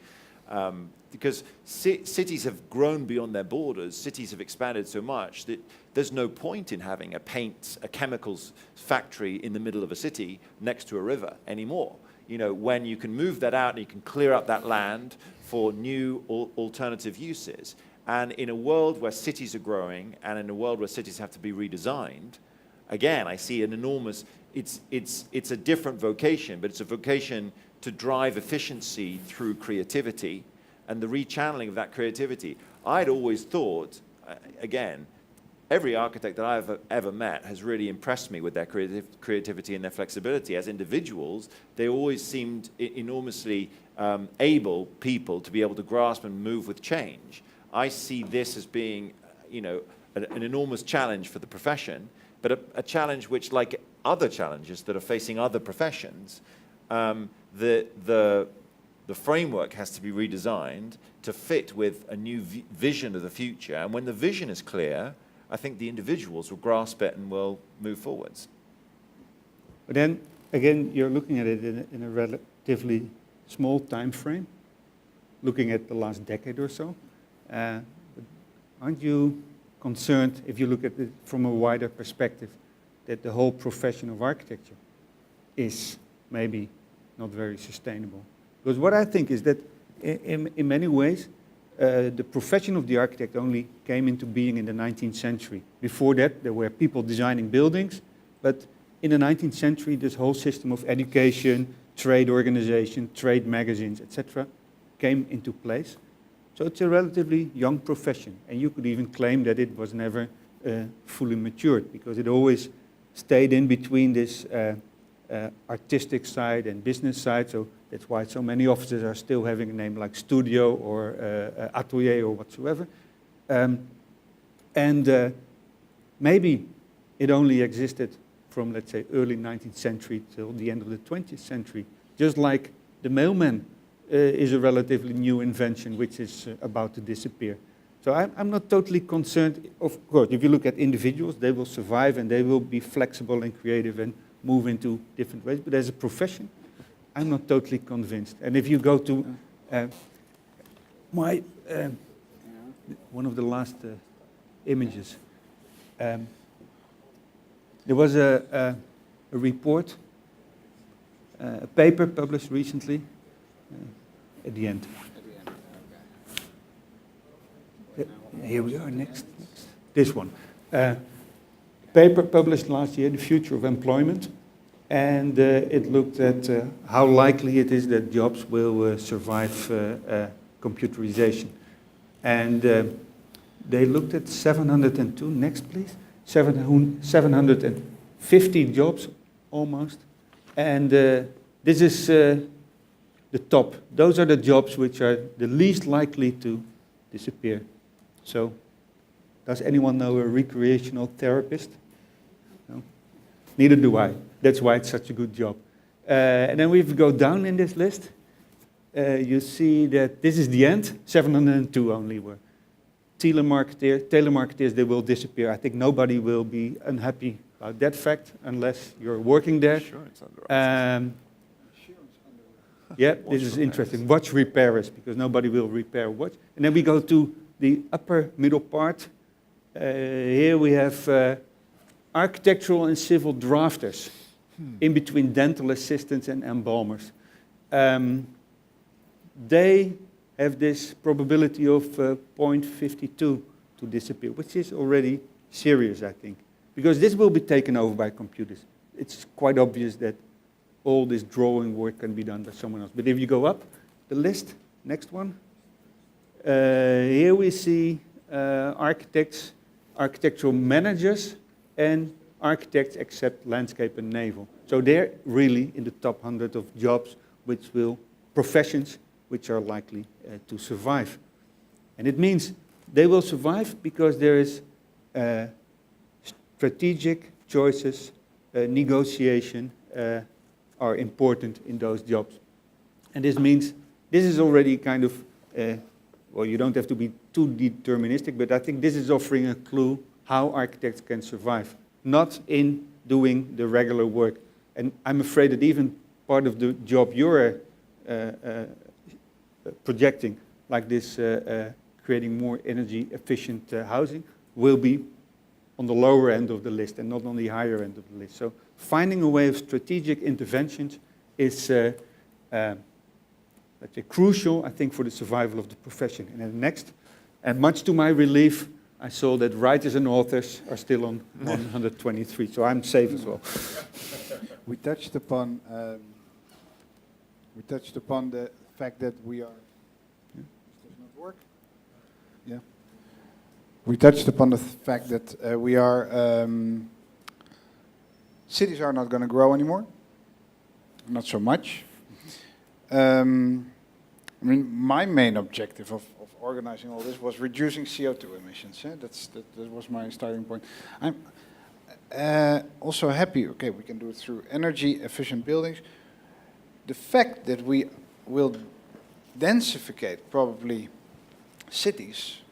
because cities have grown beyond their borders. Cities have expanded so much that there's no point in having a chemicals factory in the middle of a city next to a river anymore. You know, when you can move that out and you can clear up that land for new alternative uses. And in a world where cities are growing and in a world where cities have to be redesigned, again, I see an enormous, it's a different vocation, but it's a vocation to drive efficiency through creativity and the rechanneling of that creativity. I'd always thought, again, every architect that I've ever met has really impressed me with their creativity and their flexibility. As individuals, they always seemed enormously able people to be able to grasp and move with change. I see this as being, you know, an enormous challenge for the profession, but a challenge which, like other challenges that are facing other professions, the framework has to be redesigned to fit with a new vision of the future. And when the vision is clear, I think the individuals will grasp it and will move forwards. But then, again, you're looking at it in a relatively small time frame, looking at the last decade or so. Aren't you concerned, if you look at it from a wider perspective, that the whole profession of architecture is maybe not very sustainable? Because what I think is that in many ways, the profession of the architect only came into being in the 19th century. Before that, there were people designing buildings, but in the 19th century, this whole system of education, trade organization, trade magazines, etc., came into place. So it's a relatively young profession, and you could even claim that it was never fully matured, because it always stayed in between this artistic side and business side. So that's why so many offices are still having a name like studio or atelier or whatsoever. Maybe it only existed from, let's say, early 19th century till the end of the 20th century, just like the mailman is a relatively new invention which is about to disappear. So I'm not totally concerned. Of course, if you look at individuals, they will survive and they will be flexible and creative and move into different ways. But as a profession, I'm not totally convinced. And if you go to one of the last images, there was a report, a paper published recently, at the end. Here we are, next. This one. Paper published last year, The Future of Employment, and it looked at how likely it is that jobs will survive computerization. And they looked at 702, next please, 750 jobs almost, and this is the top. Those are the jobs which are the least likely to disappear. So, does anyone know a recreational therapist? No? Neither do I. That's why it's such a good job. And then we go down in this list. You see that this is the end. 702 only were. Telemarketers, they will disappear. I think nobody will be unhappy about that fact unless you're working there. Sure, it's under yeah, this is interesting. Watch repairers, because nobody will repair watch. And then we go to the upper middle part. Here we have architectural and civil drafters, in between dental assistants and embalmers. They have this probability of 0.52 to disappear, which is already serious, I think, because this will be taken over by computers. It's quite obvious that all this drawing work can be done by someone else. But if you go up the list, next one, here we see architects, architectural managers, and architects except landscape and naval. So they're really in the top 100 of jobs, professions which are likely to survive. And it means They will survive because there is strategic choices, negotiation are important in those jobs. And this means, this is already kind of, well, you don't have to be too deterministic, but I think this is offering a clue how architects can survive, not in doing the regular work. And I'm afraid that even part of the job you're projecting, like this creating more energy efficient housing, will be on the lower end of the list and not on the higher end of the list. So finding a way of strategic interventions is let's say crucial, I think, for the survival of the profession. And then next, and much to my relief, I saw that writers and authors are still on 123, so I'm safe as well. We touched upon the fact that we are. Does not work. Yeah. We touched upon the fact that we are. Cities are not going to grow anymore. Not so much. I mean, my main objective of organizing all this was reducing CO2 emissions. That was my starting point. I'm also happy, okay, we can do it through energy efficient buildings. The fact that we will densificate probably cities,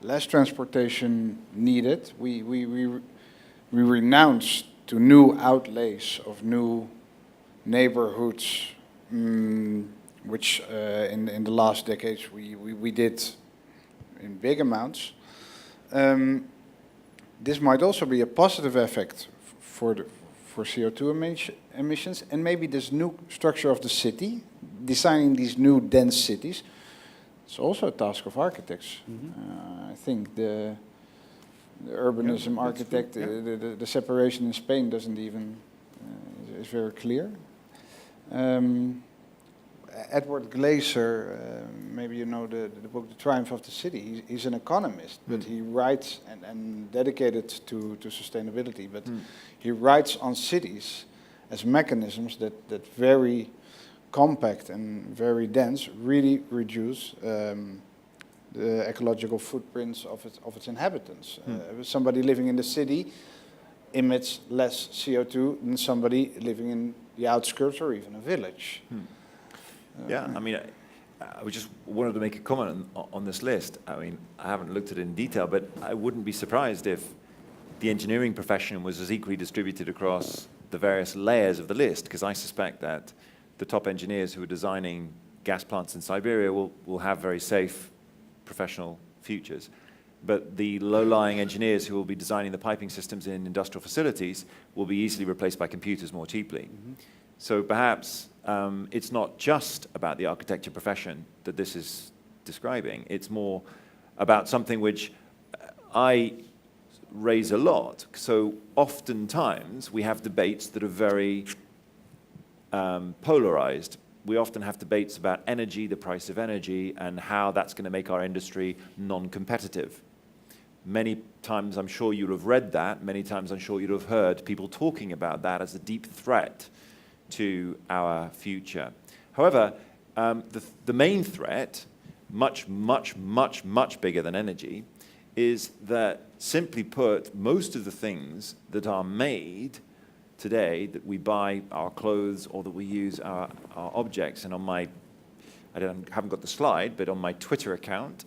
less transportation needed, we renounce to new outlays of new neighborhoods, which in the last decades we did in big amounts. This might also be a positive effect for CO2 emissions, and maybe this new structure of the city, designing these new dense cities, it's also a task of architects. I think the urbanism architect, the separation in Spain doesn't even is very clear. Edward Glaser, maybe you know the book The Triumph of the City. He's an economist, but he writes and dedicated to sustainability. But he writes on cities as mechanisms that very compact and very dense really reduce the ecological footprints of its inhabitants. Somebody living in the city emits less CO2 than somebody living in the outskirts or even a village. Yeah, I mean, I just wanted to make a comment on this list. I mean, I haven't looked at it in detail, but I wouldn't be surprised if the engineering profession was as equally distributed across the various layers of the list, because I suspect that the top engineers who are designing gas plants in Siberia will have very safe professional futures. But the low-lying engineers who will be designing the piping systems in industrial facilities will be easily replaced by computers more cheaply. So perhaps it's not just about the architecture profession that this is describing. It's more about something which I raise a lot. So oftentimes we have debates that are very polarized. We often have debates about energy, the price of energy, and how that's going to make our industry non-competitive. Many times I'm sure you'll have read that. Many times I'm sure you'll have heard people talking about that as a deep threat to our future. However, the main threat, much bigger than energy, is that, simply put, most of the things that are made today, that we buy our clothes or that we use our objects, and on my, haven't got the slide, but on my Twitter account,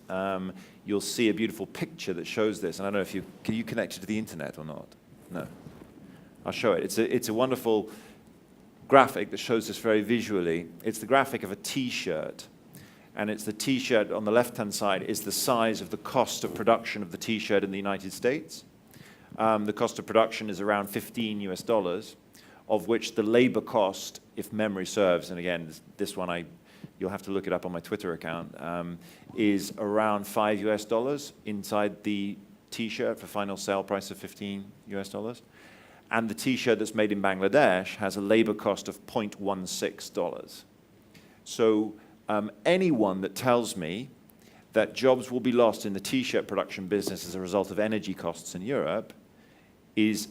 you'll see a beautiful picture that shows this. And I don't know if can you connect it to the internet or not? No. I'll show it. It's a wonderful graphic that shows this very visually. It's the graphic of a T-shirt. And it's the T-shirt on the left-hand side is the size of the cost of production of the T-shirt in the United States. The cost of production is around $15 US, of which the labor cost, if memory serves, and again, this one you'll have to look it up on my Twitter account, is around $5 US inside the T-shirt for final sale price of $15 US. And the T-shirt that's made in Bangladesh has a labor cost of $0.16. So anyone that tells me that jobs will be lost in the T-shirt production business as a result of energy costs in Europe is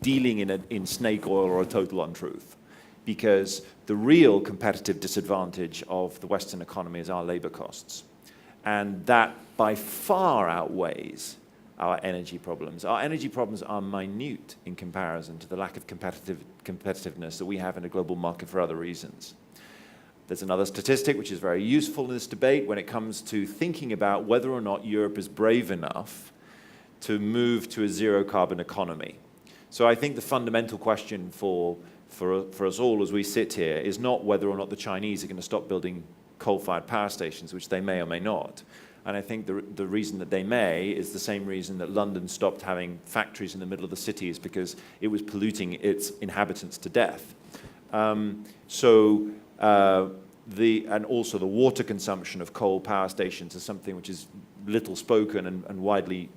dealing in snake oil or a total untruth, because the real competitive disadvantage of the Western economy is our labor costs. And that by far outweighs our energy problems. Our energy problems are minute in comparison to the lack of competitiveness that we have in a global market for other reasons. There's another statistic which is very useful in this debate when it comes to thinking about whether or not Europe is brave enough to move to a zero carbon economy. So I think the fundamental question for us all as we sit here is not whether or not the Chinese are going to stop building coal-fired power stations, which they may or may not. And I think the reason that they may is the same reason that London stopped having factories in the middle of the city, is because it was polluting its inhabitants to death. And also the water consumption of coal power stations is something which is little spoken and widely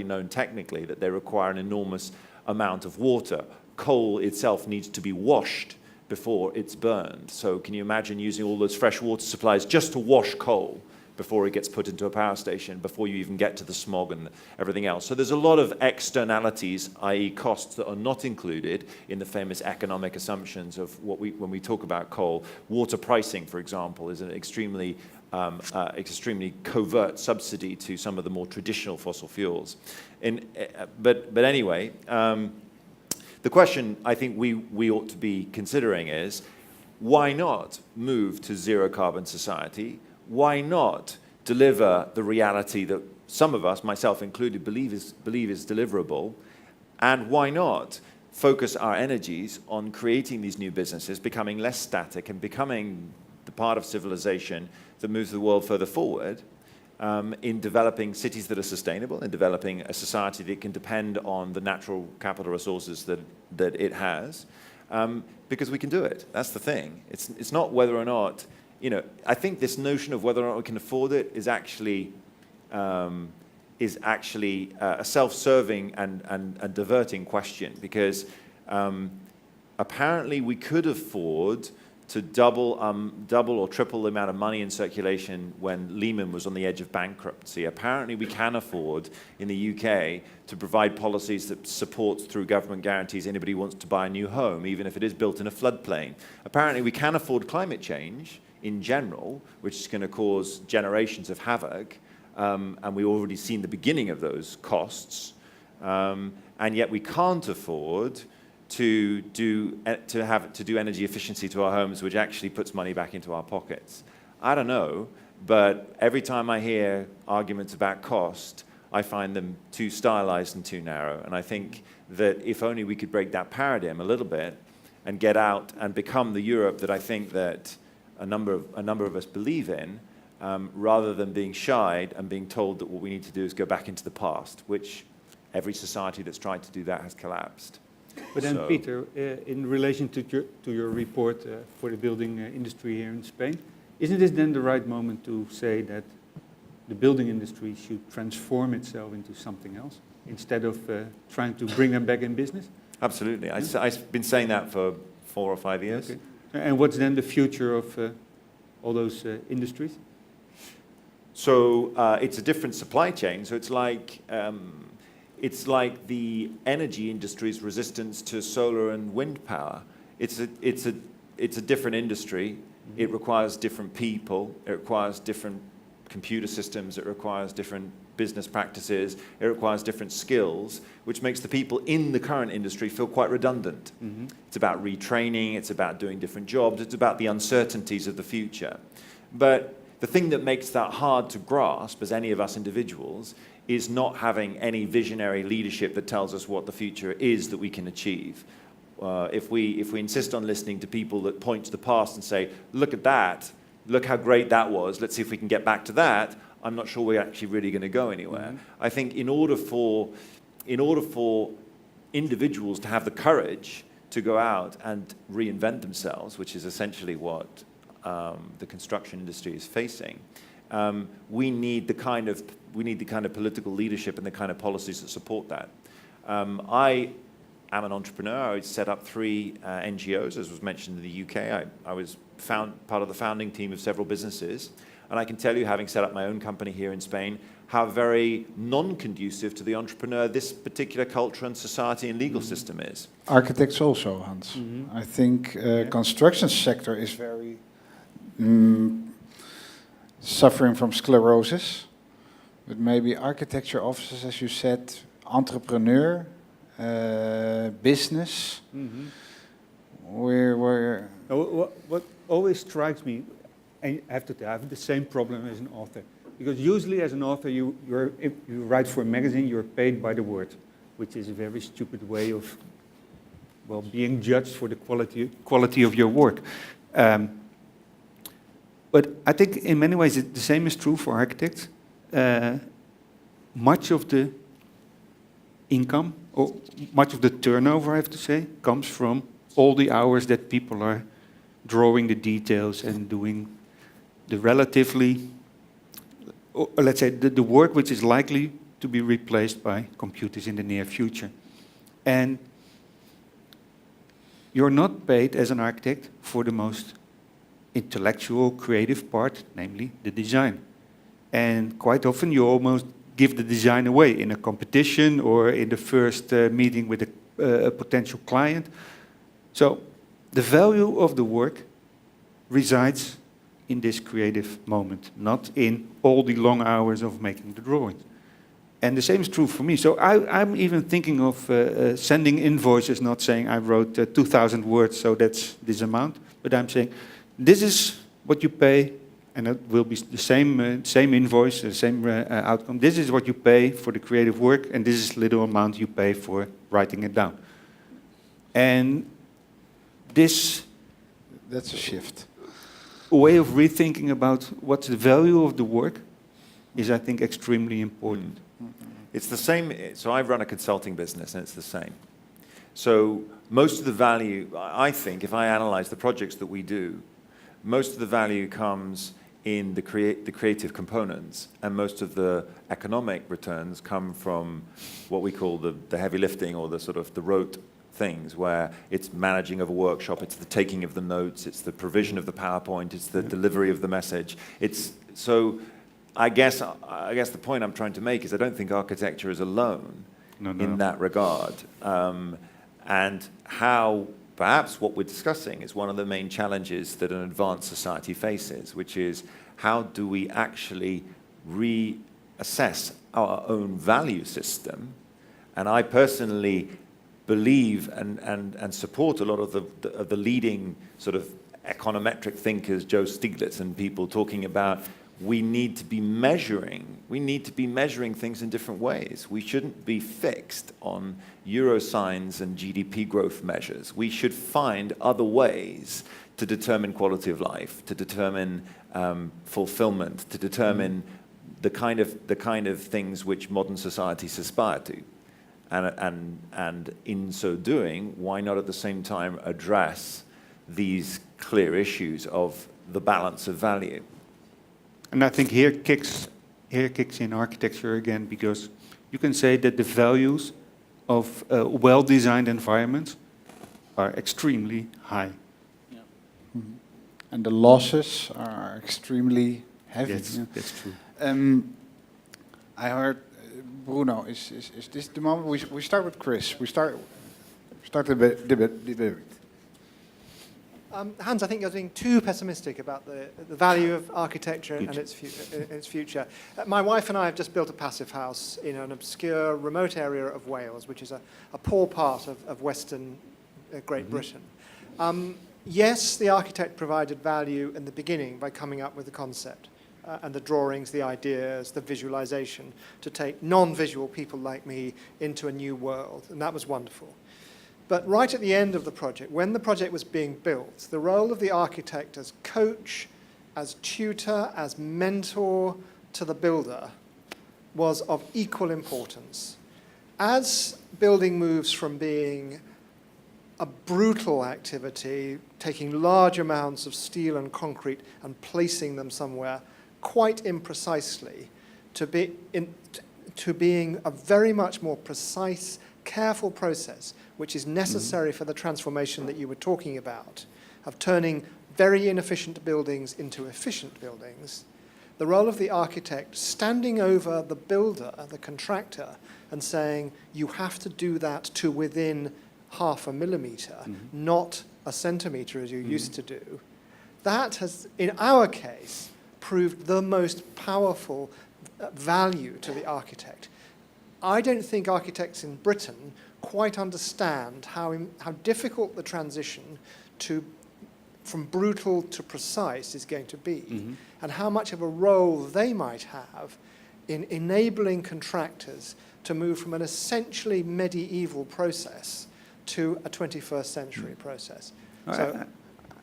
known technically, that they require an enormous amount of water. Coal itself needs to be washed before it's burned. So can you imagine using all those fresh water supplies just to wash coal before it gets put into a power station, before you even get to the smog and everything else? So there's a lot of externalities, i.e. costs, that are not included in the famous economic assumptions of when we talk about coal. Water pricing, for example, is an extremely covert subsidy to some of the more traditional fossil fuels. But anyway, the question I think we ought to be considering is, why not move to zero carbon society? Why not deliver the reality that some of us, myself included, believe is deliverable? And why not focus our energies on creating these new businesses, becoming less static and becoming the part of civilization that moves the world further forward, in developing cities that are sustainable, in developing a society that can depend on the natural capital resources that it has, because we can do it. That's the thing. It's not whether or not, I think this notion of whether or not we can afford it is actually a self-serving and diverting question, because apparently we could afford to double or triple the amount of money in circulation when Lehman was on the edge of bankruptcy. Apparently we can afford, in the UK, to provide policies that support through government guarantees anybody who wants to buy a new home, even if it is built in a floodplain. Apparently we can afford climate change in general, which is going to cause generations of havoc, and we've already seen the beginning of those costs, and yet we can't afford to do energy efficiency to our homes, which actually puts money back into our pockets. I don't know, but every time I hear arguments about cost, I find them too stylized and too narrow. And I think that if only we could break that paradigm a little bit and get out and become the Europe that I think that a number of us believe in, rather than being shied and being told that what we need to do is go back into the past, which every society that's tried to do that has collapsed. But then, Peter, in relation to your report for the building industry here in Spain, isn't this then the right moment to say that the building industry should transform itself into something else instead of trying to bring them back in business? Absolutely. I've been saying that for 4 or 5 years. Okay. And what's then the future of all those industries? So it's a different supply chain. So it's like the energy industry's resistance to solar and wind power. It's a different industry. Mm-hmm. It requires different people. It requires different computer systems. It requires different business practices. It requires different skills, which makes the people in the current industry feel quite redundant. Mm-hmm. It's about retraining. It's about doing different jobs. It's about the uncertainties of the future. But the thing that makes that hard to grasp as any of us individuals is not having any visionary leadership that tells us what the future is that we can achieve. If we insist on listening to people that point to the past and say, look at that, look how great that was, let's see if we can get back to that, I'm not sure we're actually really going to go anywhere. Mm-hmm. I think in order for individuals to have the courage to go out and reinvent themselves, which is essentially what the construction industry is facing, we need the kind of political leadership and the kind of policies that support that. I am an entrepreneur. I set up 3 NGOs, as was mentioned in the UK. I was part of the founding team of several businesses. And I can tell you, having set up my own company here in Spain, how very non-conducive to the entrepreneur this particular culture and society and legal system is. Architects also, Hans. Mm-hmm. I think construction sector is very... suffering from sclerosis, but maybe architecture offices, as you said, entrepreneur, business. Where What always strikes me, and I have to tell, I have the same problem as an author. Because usually as an author, if you write for a magazine, you're paid by the word, which is a very stupid way of, well, being judged for the quality of your work. But I think in many ways the same is true for architects. Much of the income, or much of the turnover, I have to say, comes from all the hours that people are drawing the details and doing the relatively, or let's say, the work which is likely to be replaced by computers in the near future. And you're not paid as an architect for the most intellectual, creative part, namely the design. And quite often you almost give the design away in a competition or in the first meeting with a potential client. So the value of the work resides in this creative moment, not in all the long hours of making the drawings. And the same is true for me. So I'm even thinking of sending invoices, not saying I wrote 2,000 words, so that's this amount, but I'm saying this is what you pay, and it will be the same invoice, the same outcome. This is what you pay for the creative work, and this is the little amount you pay for writing it down. And that's a shift. A way of rethinking about what's the value of the work is, I think, extremely important. It's the same. So I run a consulting business, and it's the same. So most of the value, I think, if I analyze the projects that we do, most of the value comes in the creative components, and most of the economic returns come from what we call the heavy lifting, or the sort of the rote things, where it's managing of a workshop, it's the taking of the notes, it's the provision of the PowerPoint, it's the delivery of the message. So I guess the point I'm trying to make is I don't think architecture is alone in that regard. And how perhaps what we're discussing is one of the main challenges that an advanced society faces, which is how do we actually reassess our own value system? And I personally believe and support a lot of the leading sort of econometric thinkers, Joe Stiglitz and people, talking about we need to be measuring things in different ways. We shouldn't be fixed on euro signs and GDP growth measures. We should find other ways to determine quality of life, to determine fulfillment, to determine the kind of things which modern societies aspire to. And in so doing, why not at the same time address these clear issues of the balance of value? And I think here kicks in architecture again, because you can say that the values of well-designed environments are extremely high. Yeah. Mm-hmm. And the losses are extremely heavy. Yes, that's true. I heard, Bruno, is this the moment? We start with Chris. We start the debate. Hans, I think you're being too pessimistic about the value of architecture and its future. My wife and I have just built a passive house in an obscure, remote area of Wales, which is a poor part of Western Great Britain. Yes, the architect provided value in the beginning by coming up with the concept and the drawings, the ideas, the visualization, to take non-visual people like me into a new world, and that was wonderful. But right at the end of the project, when the project was being built, the role of the architect as coach, as tutor, as mentor to the builder was of equal importance. As building moves from being a brutal activity, taking large amounts of steel and concrete and placing them somewhere quite imprecisely, to being a very much more precise, careful process, which is necessary for the transformation that you were talking about, of turning very inefficient buildings into efficient buildings, the role of the architect standing over the builder, the contractor, and saying, you have to do that to within 0.5 millimeter, not a centimeter as you used to do, that has, in our case, proved the most powerful value to the architect. I don't think architects in Britain quite understand how difficult the transition from brutal to precise is going to be, and how much of a role they might have in enabling contractors to move from an essentially medieval process to a 21st century process. So,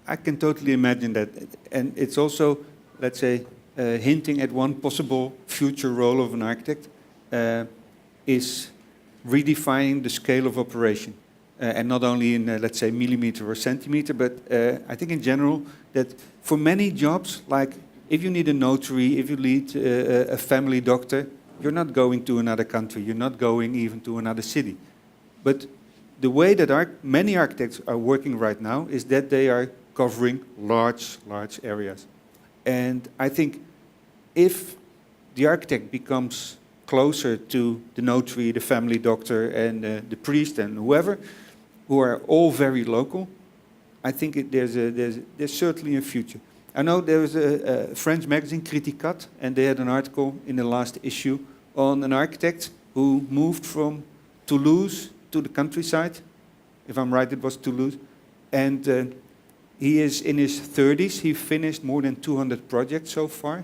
I can totally imagine that. And it's also, let's say, hinting at one possible future role of an architect is redefining the scale of operation. And not only in, let's say, millimeter or centimeter, but I think in general that for many jobs, like if you need a notary, if you need a family doctor, you're not going to another country, you're not going even to another city. But the way that many architects are working right now is that they are covering large areas. And I think if the architect becomes closer to the notary, the family doctor, and the priest, and whoever, who are all very local, I think there's certainly a future. I know there was a French magazine, Criticat, and they had an article in the last issue on an architect who moved from Toulouse to the countryside. If I'm right, it was Toulouse. And he is in his 30s. He finished more than 200 projects so far,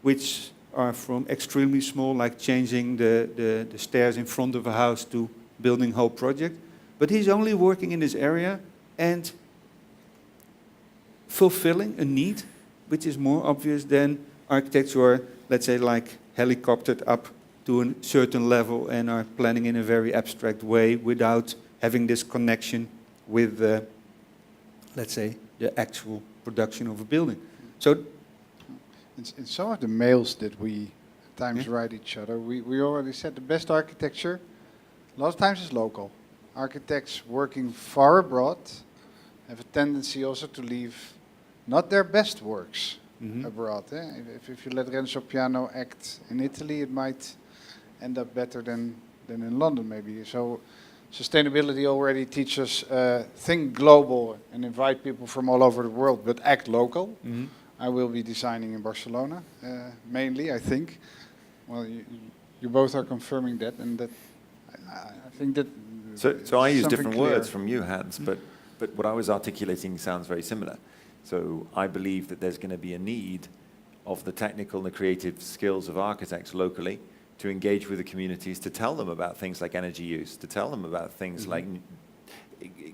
which are from extremely small, like changing the stairs in front of a house, to building whole project. But he's only working in this area and fulfilling a need, which is more obvious than architects who are, let's say, like helicoptered up to a certain level and are planning in a very abstract way without having this connection with, let's say, the actual production of a building. So, in some of the mails that we at times write each other, we already said the best architecture, a lot of times is local. Architects working far abroad have a tendency also to leave not their best works abroad. If you let Renzo Piano act in Italy, it might end up better than in London maybe. So sustainability already teaches think global and invite people from all over the world, but act local. I will be designing in Barcelona, mainly, I think. Well, you both are confirming that, and that I think that. So I use different clear. words from you, Hans, but what I was articulating sounds very similar. So I believe that there's going to be a need of the technical and the creative skills of architects locally to engage with the communities, to tell them about things like energy use, to tell them about things like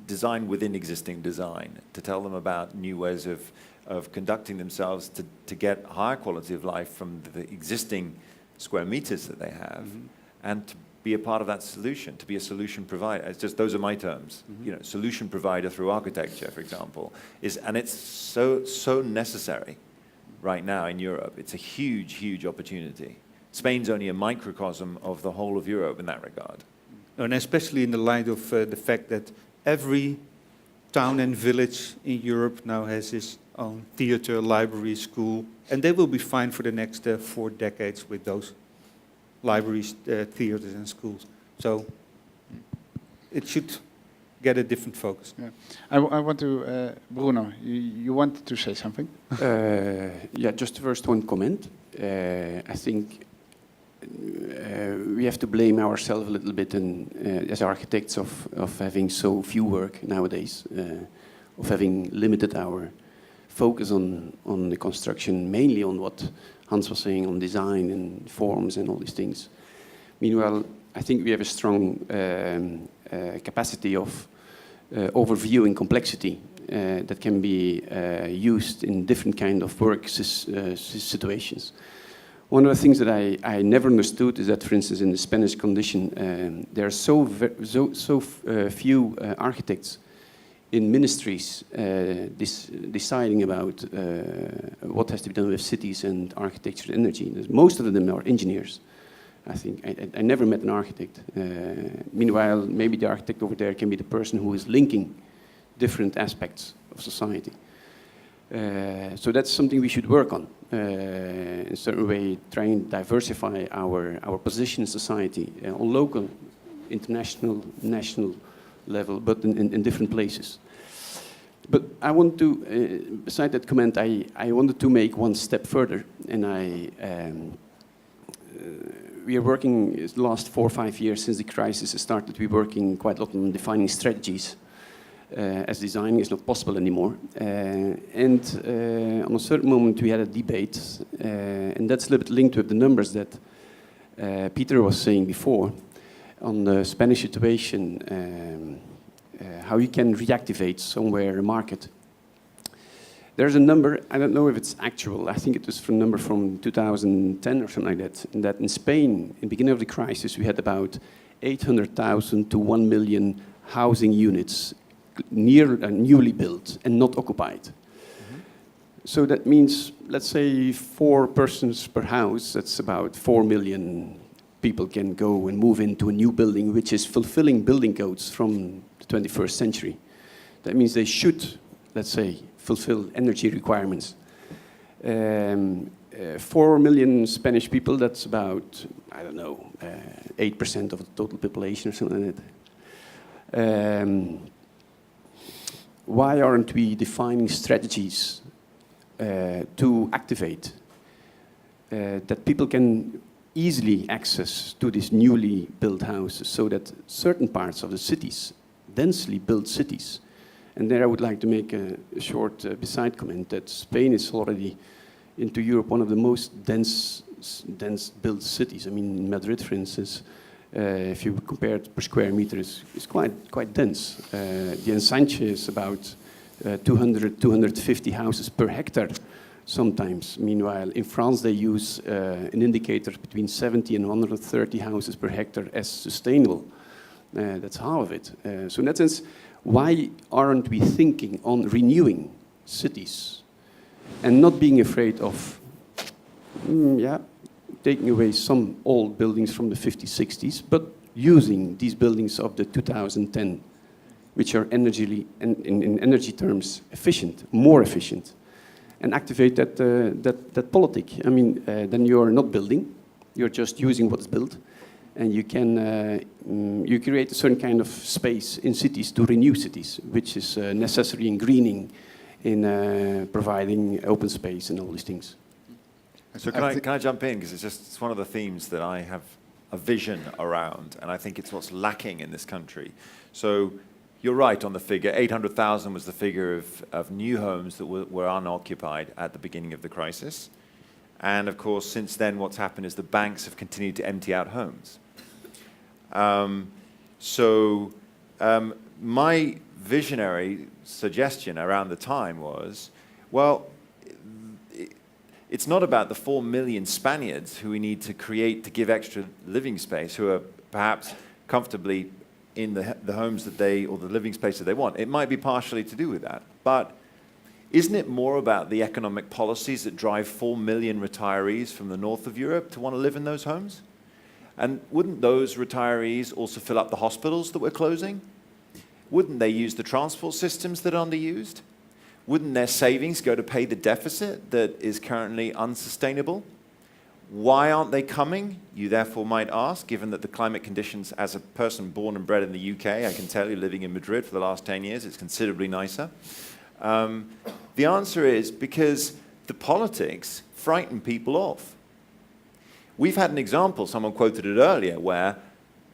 design within existing design, to tell them about new ways of conducting themselves to get higher quality of life from the existing square meters that they have, and to be a part of that solution, to be a solution provider. It's just, those are my terms. You know, solution provider through architecture, for example, and it's so necessary right now in Europe. It's a huge opportunity. Spain's only a microcosm of the whole of Europe in that regard. And especially in the light of the fact that every town and village in Europe now has its own theater, library, school, and they will be fine for the next 4 decades with those libraries, theaters and schools. So it should get a different focus. Yeah. I want to, Bruno, you wanted to say something? Yeah, just first one comment. I think we have to blame ourselves a little bit as architects of having so few work nowadays, of having limited our focus on the construction, mainly on what Hans was saying on design and forms and all these things. Meanwhile, I think we have a strong capacity of overviewing complexity that can be used in different kind of work situations. One of the things that I never understood is that, for instance, in the Spanish condition, there are so few architects in ministries deciding about what has to be done with cities and architecture and energy. Most of them are engineers. I think I never met an architect. Meanwhile, maybe the architect over there can be the person who is linking different aspects of society. So that's something we should work on. In a certain way, trying to diversify our position in society on local, international, national level, but in different places. But I want to, beside that comment, I wanted to make one step further. and we are working the last 4 or 5 years since the crisis started. We're working quite a lot on defining strategies, as designing is not possible anymore. And on a certain moment, we had a debate, and that's a little bit linked with the numbers that Peter was saying before on the Spanish situation, how you can reactivate somewhere a market. There's a number, I don't know if it's actual, I think it was a number from 2010 or something like that, and that in Spain, in the beginning of the crisis, we had about 800,000 to 1 million housing units newly built and not occupied. Mm-hmm. So that means, let's say, 4 persons per house, that's about 4 million people can go and move into a new building which is fulfilling building codes from the 21st century. That means they should, let's say, fulfill energy requirements. 4 million Spanish people, that's about, I don't know, 8% of the total population or something like that. Why aren't we defining strategies to activate that people can easily access to these newly built houses so that certain parts of the cities, densely built cities, and there I would like to make a short beside comment that Spain is already into Europe one of the most dense built cities. I mean, Madrid, for instance, if you compare it per square meter, is quite dense. The ensanche is about 200, 250 houses per hectare sometimes. Meanwhile, in France, they use an indicator between 70 and 130 houses per hectare as sustainable. That's half of it. So in that sense, why aren't we thinking on renewing cities and not being afraid of, taking away some old buildings from the 50s, 60s, but using these buildings of the 2010, which are in energy terms efficient, more efficient, and activate that politic. I mean, then you're not building, you're just using what's built, and you can you create a certain kind of space in cities to renew cities, which is necessary in greening, in providing open space and all these things. So can I jump in, because it's one of the themes that I have a vision around, and I think it's what's lacking in this country. So you're right on the figure. 800,000 was the figure of new homes that were unoccupied at the beginning of the crisis. And of course, since then, what's happened is the banks have continued to empty out homes. My visionary suggestion around the time was, well, it's not about the 4 million Spaniards who we need to create to give extra living space, who are perhaps comfortably in the homes that or the living space that they want. It might be partially to do with that, but isn't it more about the economic policies that drive 4 million retirees from the north of Europe to want to live in those homes? And wouldn't those retirees also fill up the hospitals that we're closing? Wouldn't they use the transport systems that are underused? Wouldn't their savings go to pay the deficit that is currently unsustainable? Why aren't they coming? You therefore might ask, given that the climate conditions, as a person born and bred in the UK, I can tell you, living in Madrid for the last 10 years, it's considerably nicer. The answer is because the politics frighten people off. We've had an example, someone quoted it earlier, where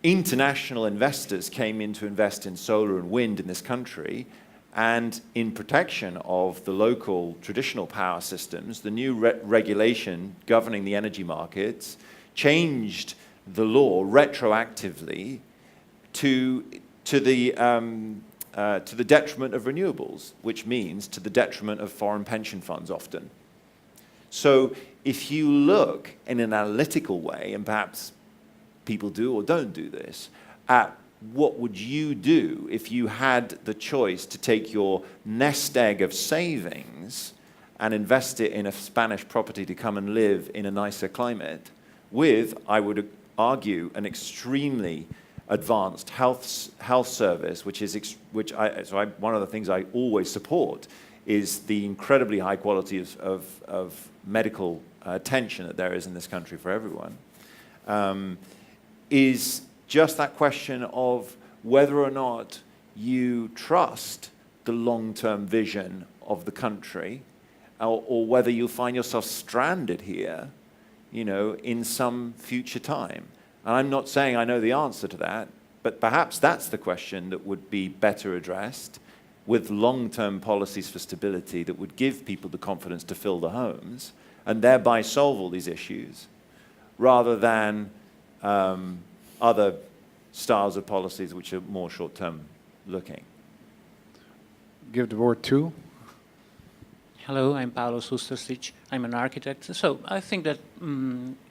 international investors came in to invest in solar and wind in this country, and in protection of the local traditional power systems, the new regulation governing the energy markets changed the law retroactively to the detriment of renewables, which means to the detriment of foreign pension funds often. So if you look in an analytical way, and perhaps people do or don't do this, at what would you do if you had the choice to take your nest egg of savings and invest it in a Spanish property to come and live in a nicer climate with, I would argue, an extremely advanced health service, one of the things I always support is the incredibly high quality of medical attention that there is in this country for everyone, is just that question of whether or not you trust the long-term vision of the country or whether you'll find yourself stranded here, you know, in some future time. And I'm not saying I know the answer to that, but perhaps that's the question that would be better addressed with long-term policies for stability that would give people the confidence to fill the homes and thereby solve all these issues, rather than other styles of policies which are more short-term looking. Give the word to. Hello, I'm Paolo Sustersic. I'm an architect. So I think that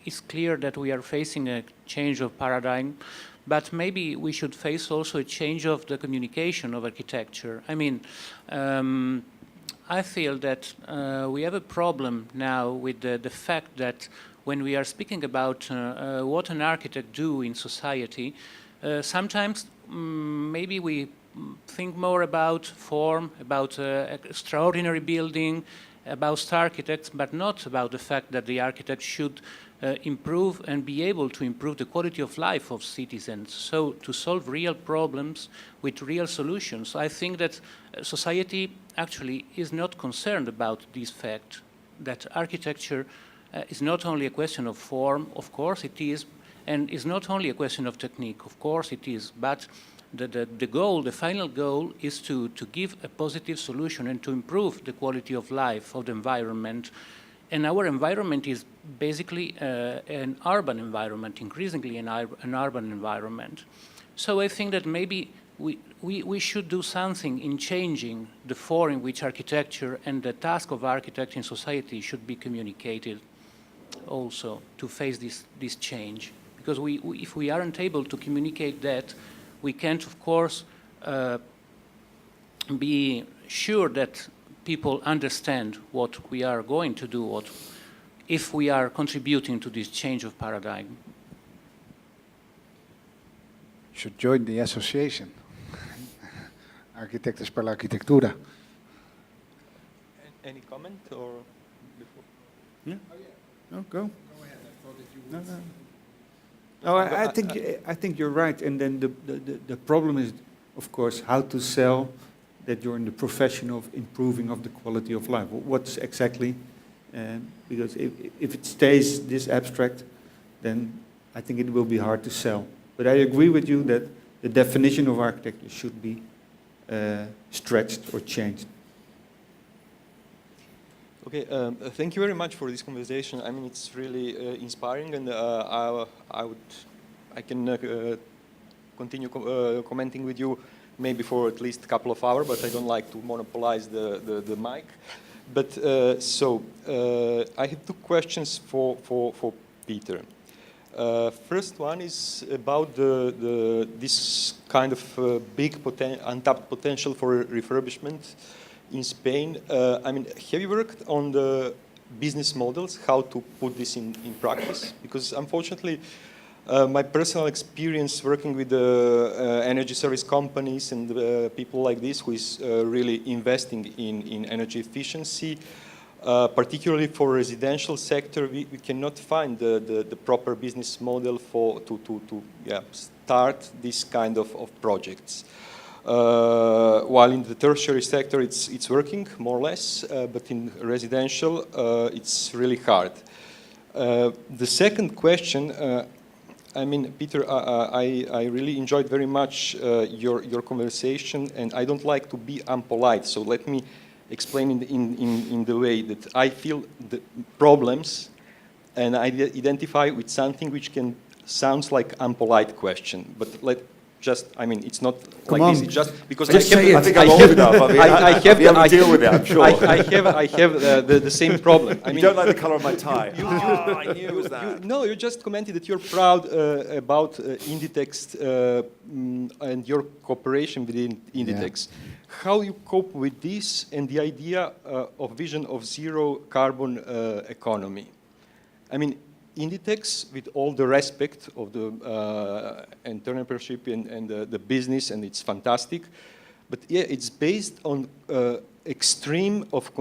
it's clear that we are facing a change of paradigm, but maybe we should face also a change of the communication of architecture. I mean, I feel that we have a problem now with the fact that when we are speaking about what an architect do in society, sometimes maybe we think more about form, about extraordinary building, about architects, but not about the fact that the architect should improve and be able to improve the quality of life of citizens. So to solve real problems with real solutions. I think that society actually is not concerned about this fact, that architecture is not only a question of form, of course it is, and is not only a question of technique, of course it is, but the goal, the final goal, is to give a positive solution and to improve the quality of life of the environment. And our environment is basically an urban environment, increasingly an urban environment. So I think that maybe we should do something in changing the form in which architecture and the task of architecture in society should be communicated also to face this change. Because if we aren't able to communicate that, we can't, of course, be sure that people understand what we are going to do, if we are contributing to this change of paradigm. You should join the association. Architectes per la Arquitectura. Any comment or before? Yeah. No, go. Go ahead. I thought that you would. No. No, I think you're right. And then the problem is, of course, how to sell that you're in the profession of improving of the quality of life. What's exactly? Because if it stays this abstract, then I think it will be hard to sell. But I agree with you that the definition of architecture should be stretched or changed. Okay, thank you very much for this conversation. I mean, it's really inspiring, and I can continue commenting with you maybe for at least a couple of hours, but I don't like to monopolize the mic. But I have two questions for Peter. First one is about this kind of big untapped potential for refurbishment in Spain. I mean, have you worked on the business models, how to put this in practice? Because unfortunately, my personal experience working with energy service companies and people like this who is really investing in energy efficiency, particularly for residential sector, we cannot find the proper business model to start this kind of projects. While in the tertiary sector it's working more or less, but in residential it's really hard. The second question, I mean, Peter, I really enjoyed very much your conversation, and I don't like to be unpolite, so let me explain in the way that I feel the problems and I identify with something which sounds like unpolite question, but I mean, it's not Come like on. this. It's just because Just say it. I think I'm old enough. I have to deal with it, I'm sure. I have the same problem. I mean, you don't like the color of my tie. I knew it was that. No, you just commented that you're proud about Inditex and your cooperation within Inditex. Yeah. How you cope with this and the idea of vision of zero carbon economy? I mean, Inditex, with all the respect of the entrepreneurship and the business, and it's fantastic, but yeah, it's based on extreme of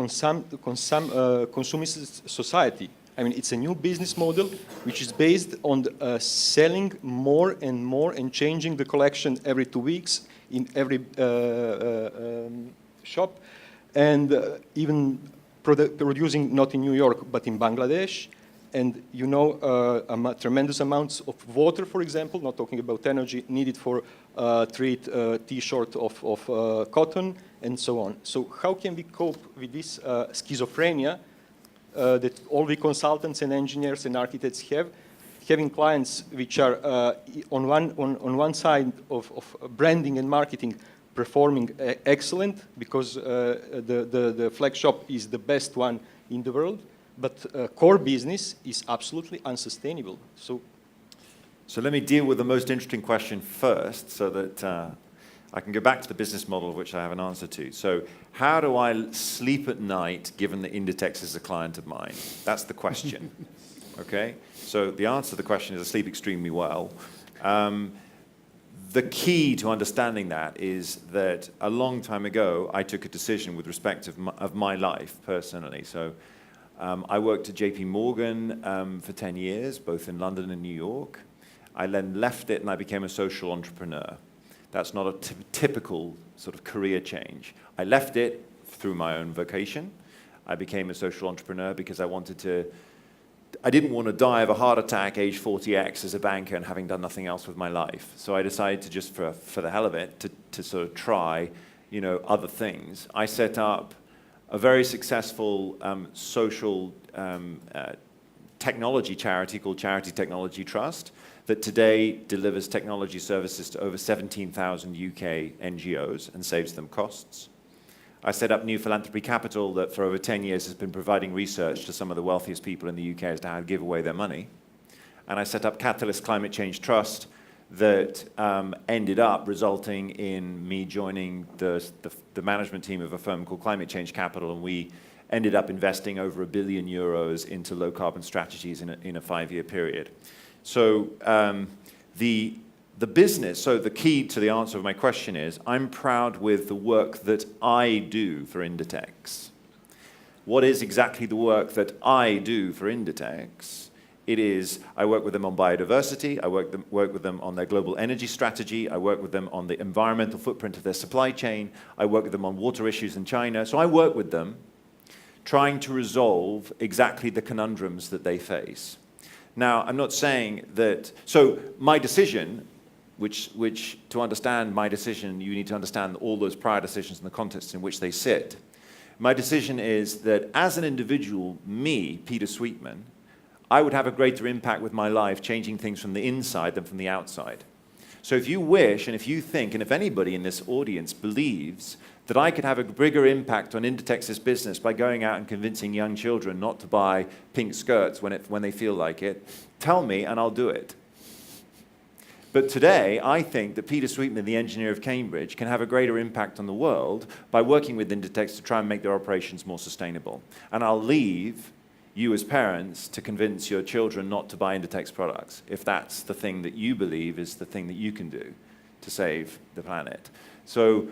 consumist society. I mean, it's a new business model which is based on selling more and more and changing the collection every 2 weeks in every shop, and even producing not in New York, but in Bangladesh. And you know, tremendous amounts of water, for example, not talking about energy, needed for treat T-shirt of cotton, and so on. So how can we cope with this schizophrenia that all the consultants and engineers and architects have, having clients which are on one side of branding and marketing performing excellent because the flag shop is the best one in the world, but core business is absolutely unsustainable. So let me deal with the most interesting question first so that I can go back to the business model, which I have an answer to. So how do I sleep at night given that Inditex is a client of mine? That's the question, okay? So the answer to the question is I sleep extremely well. The key to understanding that is that a long time ago, I took a decision with respect of my life personally. So I worked at JP Morgan for 10 years, both in London and New York. I then left it and I became a social entrepreneur. That's not a typical sort of career change. I left it through my own vocation. I became a social entrepreneur because I didn't want to die of a heart attack age 40X as a banker and having done nothing else with my life. So I decided to just, for the hell of it, to sort of try, you know, other things. I set up a very successful social technology charity called Charity Technology Trust that today delivers technology services to over 17,000 UK NGOs and saves them costs. I set up New Philanthropy Capital that for over 10 years has been providing research to some of the wealthiest people in the UK as to how to give away their money. And I set up Catalyst Climate Change Trust that ended up resulting in me joining the management team of a firm called Climate Change Capital, and we ended up investing over €1 billion into low carbon strategies in a 5-year period. So the business, so the key to the answer of my question is, I'm proud with the work that I do for Inditex. What is exactly the work that I do for Inditex? It is, I work with them on biodiversity, I work with them on their global energy strategy, I work with them on the environmental footprint of their supply chain, I work with them on water issues in China. So I work with them trying to resolve exactly the conundrums that they face. Now, I'm not saying that, so my decision, which to understand my decision, you need to understand all those prior decisions in the context in which they sit. My decision is that as an individual, me, Peter Sweatman, I would have a greater impact with my life changing things from the inside than from the outside. So if you wish, and if you think, and if anybody in this audience believes that I could have a bigger impact on Inditex's business by going out and convincing young children not to buy pink skirts when they feel like it, tell me and I'll do it. But today, I think that Peter Sweatman, the engineer of Cambridge, can have a greater impact on the world by working with Inditex to try and make their operations more sustainable. And I'll leave you as parents to convince your children not to buy Inditex products, if that's the thing that you believe is the thing that you can do to save the planet. So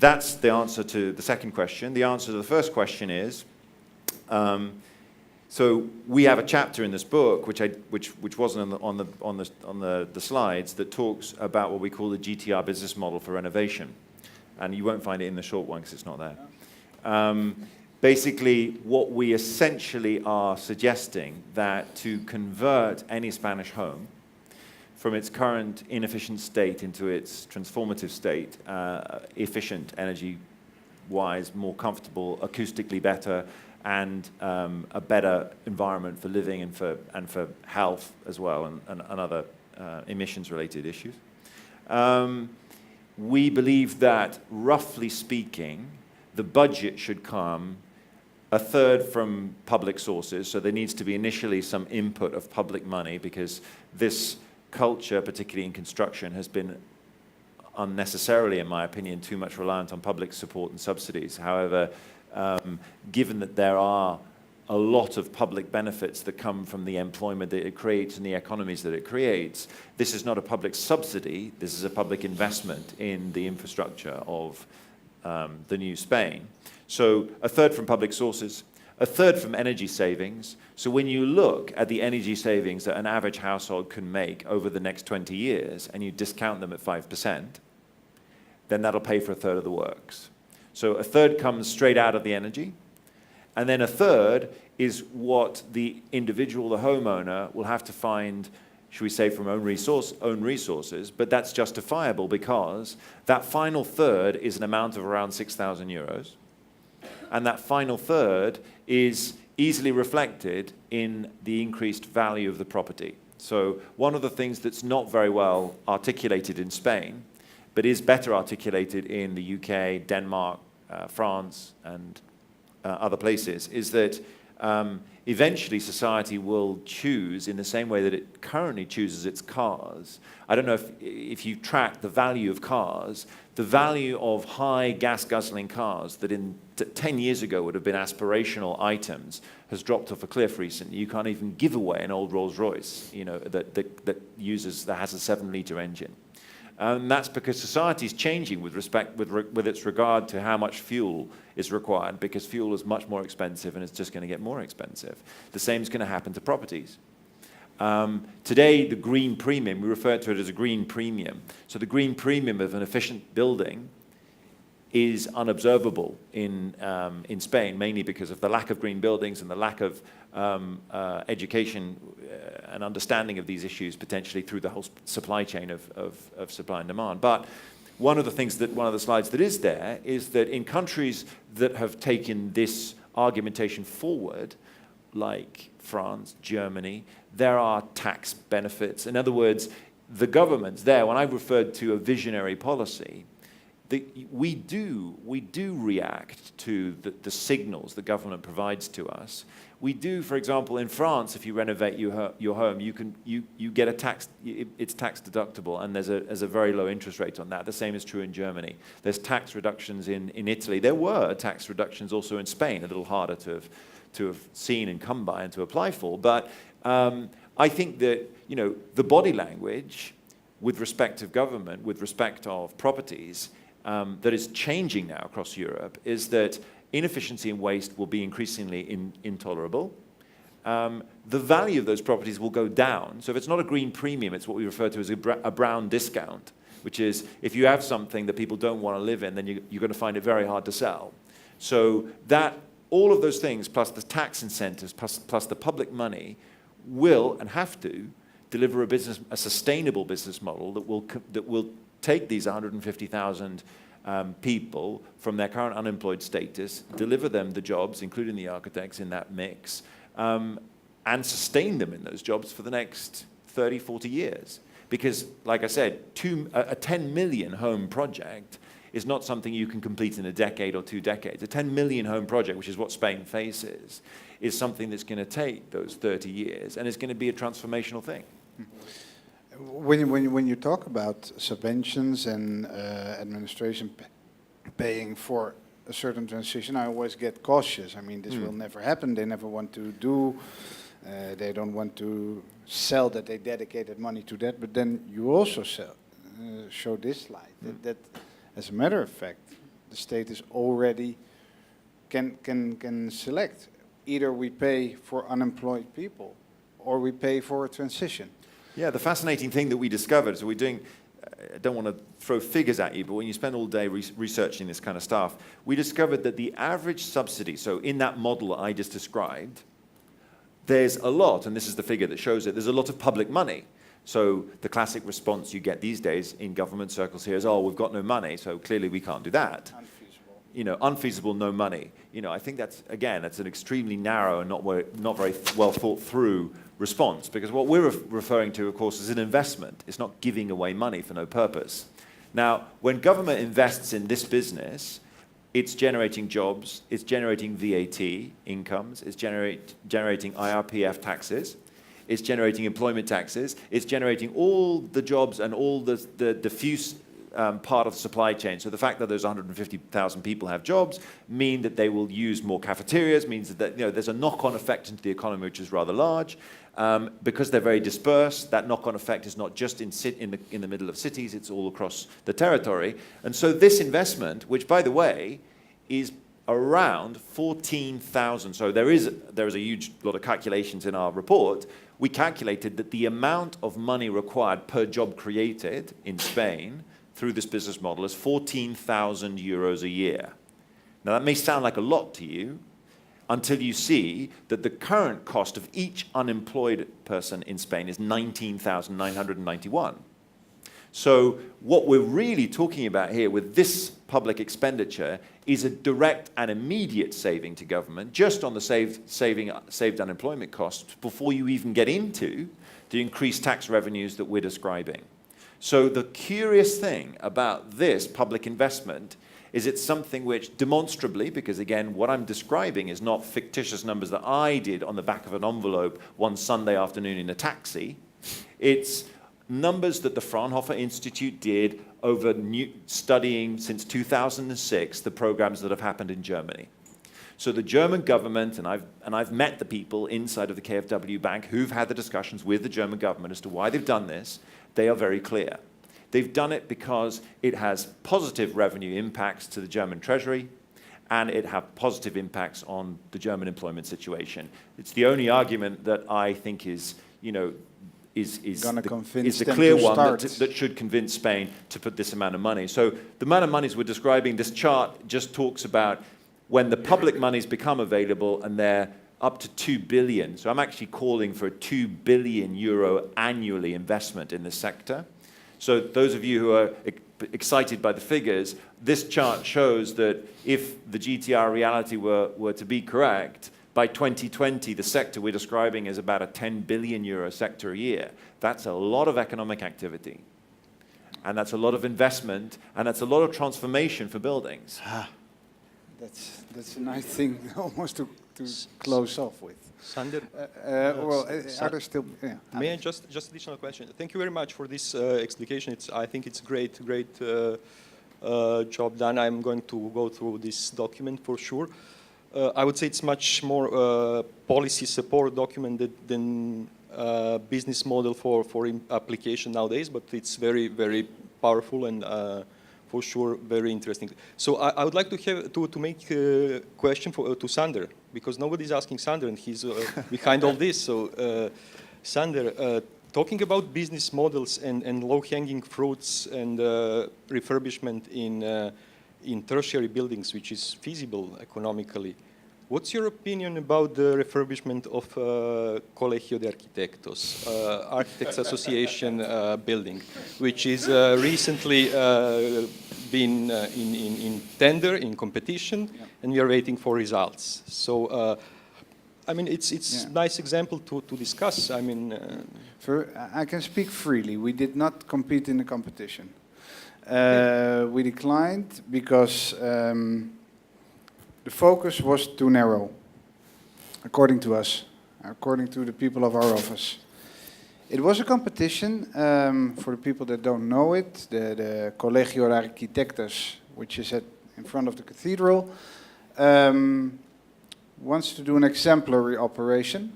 that's the answer to the second question. The answer to the first question is, so we have a chapter in this book, which wasn't on the slides, that talks about what we call the GTR business model for renovation, and you won't find it in the short one because it's not there. Basically, what we essentially are suggesting that to convert any Spanish home from its current inefficient state into its transformative state, efficient energy-wise, more comfortable, acoustically better, and a better environment for living and for health as well, and other emissions-related issues. We believe that, roughly speaking, the budget should come a third from public sources, so there needs to be initially some input of public money, because this culture, particularly in construction, has been unnecessarily, in my opinion, too much reliant on public support and subsidies. However, given that there are a lot of public benefits that come from the employment that it creates and the economies that it creates, this is not a public subsidy, this is a public investment in the infrastructure of the new Spain. So a third from public sources, a third from energy savings. So when you look at the energy savings that an average household can make over the next 20 years and you discount them at 5%, then that'll pay for a third of the works. So a third comes straight out of the energy, And then a third is what the individual, the homeowner, will have to find, should we say, from own resources, but that's justifiable because that final third is an amount of around 6,000 euros. And that final third is easily reflected in the increased value of the property. So one of the things that's not very well articulated in Spain, but is better articulated in the UK, Denmark, France, and other places, is that eventually society will choose in the same way that it currently chooses its cars. I don't know if you track the value of cars, the value of high gas guzzling cars that 10 years ago would have been aspirational items has dropped off a cliff recently. You can't even give away an old Rolls Royce, that has a 7-liter engine. And that's because society is changing with its regard to how much fuel is required, because fuel is much more expensive and it's just going to get more expensive. The same is going to happen to properties. Today, the green premium, we refer to it as a green premium. So the green premium of an efficient building is unobservable in Spain, mainly because of the lack of green buildings and the lack of education and understanding of these issues, potentially through the whole supply chain of supply and demand. But one of the slides that is there is that in countries that have taken this argumentation forward, like France, Germany, there are tax benefits. In other words, the governments there, when I referred to a visionary policy, we do react to the signals the government provides to us. We do, for example, in France, if you renovate your home, you get a tax. It's tax deductible, and there's a very low interest rate on that. The same is true in Germany. There's tax reductions in Italy. There were tax reductions also in Spain, a little harder to have seen and come by and to apply for. But I think that the body language with respect of government, with respect of properties, that is changing now across Europe is that inefficiency and waste will be increasingly intolerable. The value of those properties will go down. So if it's not a green premium, it's what we refer to as a brown discount, which is if you have something that people don't want to live in, then you're going to find it very hard to sell. So that all of those things, plus the tax incentives, plus the public money, will and have to deliver a sustainable business model that will take these 150,000 people from their current unemployed status, deliver them the jobs, including the architects in that mix, and sustain them in those jobs for the next 30, 40 years. Because, like I said, a 10 million home project is not something you can complete in a decade or 2 decades. A 10 million home project, which is what Spain faces, is something that's going to take those 30 years, and it's going to be a transformational thing. When you talk about subventions and administration paying for a certain transition, I always get cautious. I mean, this will never happen. They never want to do. They don't want to sell that they dedicated money to that. But then you also show this slide that, as a matter of fact, the state is already can select. Either we pay for unemployed people, or we pay for a transition. Yeah, the fascinating thing that we discovered, so we're doing, I don't want to throw figures at you, but when you spend all day researching this kind of stuff, we discovered that the average subsidy, so in that model I just described, there's a lot, and this is the figure that shows it, there's a lot of public money. So the classic response you get these days in government circles here is, oh, we've got no money, so clearly we can't do that. Unfeasible, no money. I think that's an extremely narrow and not very well thought through response, because what we're referring to, of course, is an investment. It's not giving away money for no purpose. Now, when government invests in this business, it's generating jobs, it's generating VAT incomes, it's generating IRPF taxes, it's generating employment taxes, it's generating all the jobs and all the diffuse part of the supply chain. So the fact that those 150,000 people have jobs mean that they will use more cafeterias, means that there's a knock-on effect into the economy which is rather large. Because they're very dispersed, that knock-on effect is not just in the middle of cities, it's all across the territory. And so this investment, which by the way is around 14,000, so there is a huge lot of calculations in our report. We calculated that the amount of money required per job created in Spain through this business model is 14,000 euros a year. Now that may sound like a lot to you. until you see that the current cost of each unemployed person in Spain is 19,991. So what we're really talking about here with this public expenditure is a direct and immediate saving to government just on the saved unemployment costs before you even get into the increased tax revenues that we're describing. So the curious thing about this public investment is it's something which demonstrably, because again, what I'm describing is not fictitious numbers that I did on the back of an envelope one Sunday afternoon in a taxi. It's numbers that the Fraunhofer Institute did over studying since 2006 the programs that have happened in Germany. So the German government, and I've met the people inside of the KfW Bank who've had the discussions with the German government as to why they've done this, they are very clear. They've done it because it has positive revenue impacts to the German treasury, and it has positive impacts on the German employment situation. It's the only argument that I think is, you know, is the clear one that should convince Spain to put this amount of money. So the amount of monies we're describing, this chart just talks about when the public monies become available and they're up to 2 billion. So I'm actually calling for a 2 billion euro annually investment in this sector. So those of you who are excited by the figures, this chart shows that if the GTR reality were to be correct, by 2020, the sector we're describing is about a 10 billion euro sector a year. That's a lot of economic activity. And that's a lot of investment, and that's a lot of transformation for buildings. That's a nice thing almost to close off with. Sander? Well, are there still... Yeah. May I just additional question? Thank you very much for this explication. I think it's great job done. I'm going to go through this document for sure. I would say it's much more policy support document than business model for application nowadays, but it's very, very powerful and for sure very interesting. So I would like to make a question to Sander, because nobody's asking Sander and he's behind all this. So Sander, talking about business models and low-hanging fruits and refurbishment in tertiary buildings, which is feasible economically. What's your opinion about the refurbishment of Colegio de Arquitectos, Architects Association building, which is recently been in tender, in competition, and we are waiting for results. So, I mean, it's nice example to discuss. I mean, I can speak freely. We did not compete in the competition. We declined because the focus was too narrow, according to us, according to the people of our office. It was a competition, for the people that don't know it, the Colegio de Arquitectos, which is in front of the cathedral, wants to do an exemplary operation,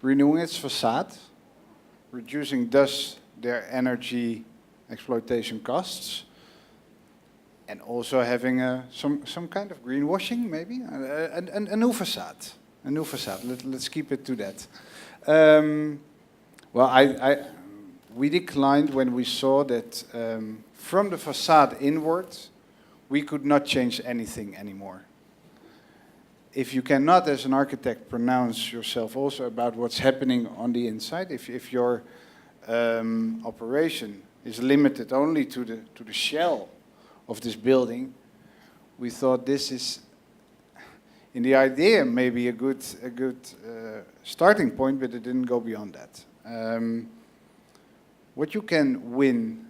renewing its facade, reducing thus their energy exploitation costs, and also having some kind of greenwashing, maybe, a new facade. A new facade. Let's keep it to that. Well, we declined when we saw that from the facade inwards, we could not change anything anymore. If you cannot, as an architect, pronounce yourself also about what's happening on the inside, if your operation is limited only to the shell of this building, we thought this is, in the idea, maybe a good starting point, but it didn't go beyond that. What you can win,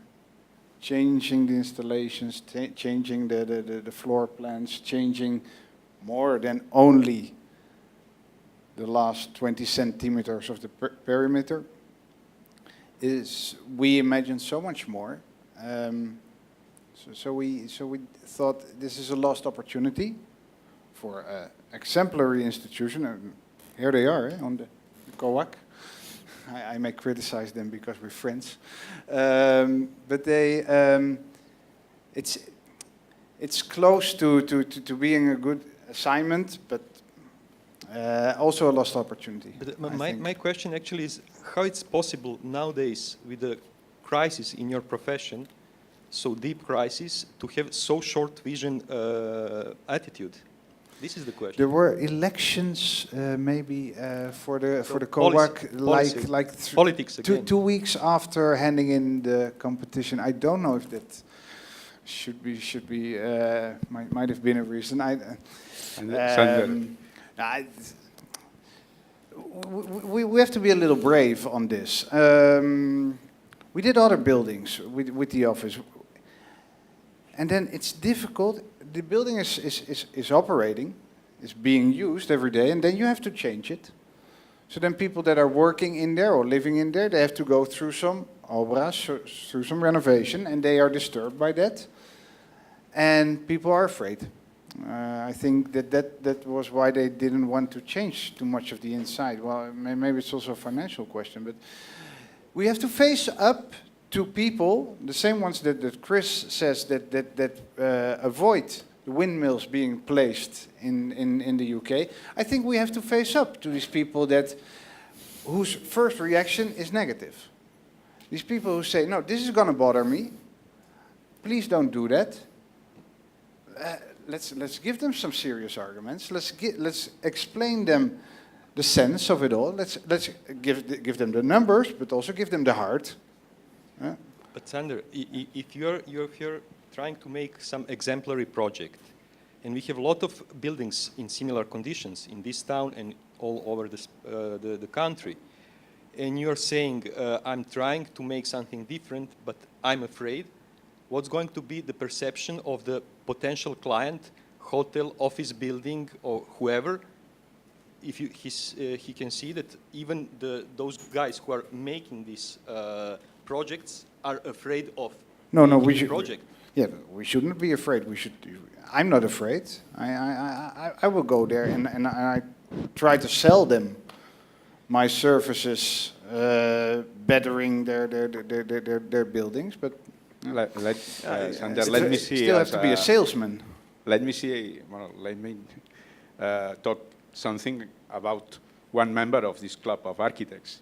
changing the installations, changing the floor plans, changing more than only the last 20 centimeters of the perimeter, is we imagine so much more. So we thought this is a lost opportunity for an exemplary institution. And here they are on the COAC. I may criticize them because we're friends, but they it's close to being a good assignment, but also a lost opportunity. But my question actually is how it's possible nowadays with the crisis in your profession, so deep crisis, to have so short vision attitude. This is the question. There were elections, maybe for the So co-work, policy. Politics again. 2 weeks after handing in the competition. I don't know if that might have been a reason. We have to be a little brave on this. We did other buildings with the office, and then it's difficult. The building is operating, is being used every day, and then you have to change it. So then people that are working in there or living in there, they have to go through some obras, through some renovation, and they are disturbed by that. And people are afraid. I think that was why they didn't want to change too much of the inside. Well, maybe it's also a financial question, but we have to face up to people, the same ones that Chris says that avoid the windmills being placed in the UK. I think we have to face up to these people whose first reaction is negative. These people who say, no, this is going to bother me. Please don't do that. Let's give them some serious arguments. Let's explain them the sense of it all. Let's give them the numbers, but also give them the heart. But Sander, if you're trying to make some exemplary project, and we have a lot of buildings in similar conditions in this town and all over the country, and you're saying, I'm trying to make something different, but I'm afraid, what's going to be the perception of the potential client, hotel, office building, or whoever, if he can see that even those guys who are making these projects are afraid of we should. Project. Yeah, we shouldn't be afraid. We should. I'm not afraid. I will go there and I try to sell them my services, bettering their buildings. But Sander, let me see. Still have to be a salesman. Let me see. Well, let me talk something about one member of this club of architects.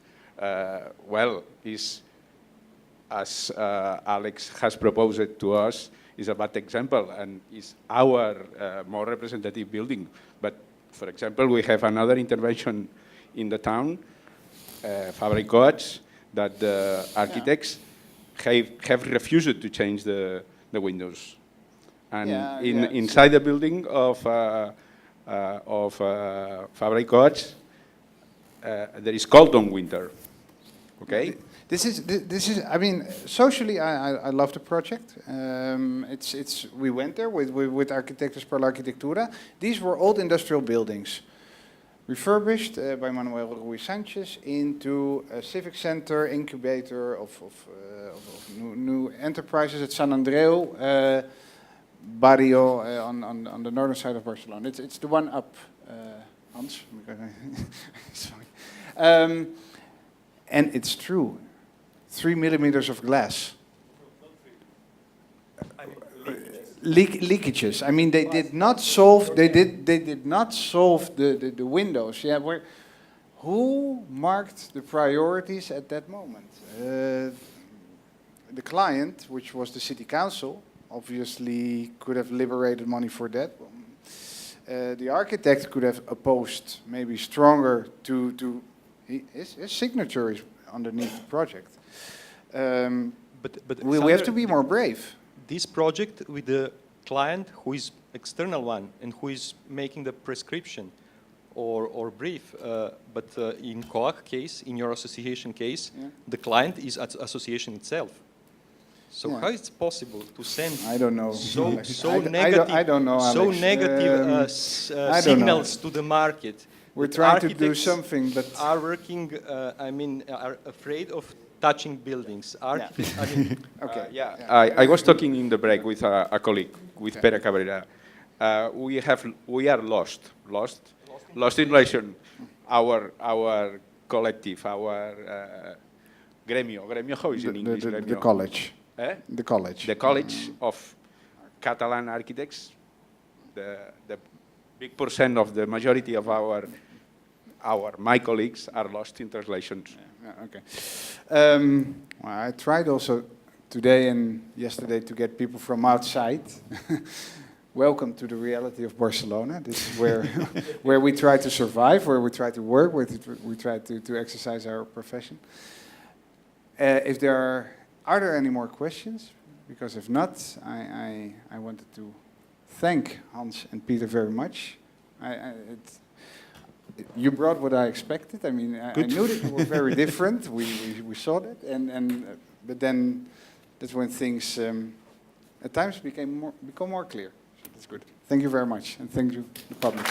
As Alex has proposed it to us, is a bad example and is our more representative building. But for example, we have another intervention in the town, Fabric Coats, that the architects have refused to change the windows. And inside the building of Fabric Coats, there is cold on winter. Okay. This is. I mean, socially, I love the project. We went there with Architectos per la Arquitectura. These were old industrial buildings, refurbished by Manuel Ruiz Sanchez into a civic center, incubator of new enterprises at San Andreu barrio on the northern side of Barcelona. It's the one up, Hans. Sorry. And it's true. 3 millimeters of glass. Leakages. I mean, they did not solve. They did not solve the windows. Yeah, who marked the priorities at that moment? The client, which was the city council, obviously could have liberated money for that. The architect could have opposed, maybe stronger to his signature is underneath the project. But we have to be more brave. This project with the client who is external one and who is making the prescription or brief, but in COAC case, in your association case, the client is association itself. So how is it possible to send I don't know. so negative, I don't know, Alex. so negative signals to the market? We're trying to do something, but are working. Are afraid of touching buildings. Architects. Okay. I was talking in the break with a colleague, with Pere Cabrera. We are lost in relation. Our collective, our gremio. How is it in English? The college. Eh? The college. The college of Catalan architects. The big percent of the majority of my colleagues are lost in translations. Okay. I tried also today and yesterday to get people from outside, welcome to the reality of Barcelona. This is where, where we try to survive, where we try to work, where we try to exercise our profession. If there are there any more questions? Because if not, I wanted to thank Hans and Peter very much. You brought what I expected. I mean, I knew that you were very different. We saw that, but then that's when things at times become more clear. So that's good. Thank you very much, and thank you, the public.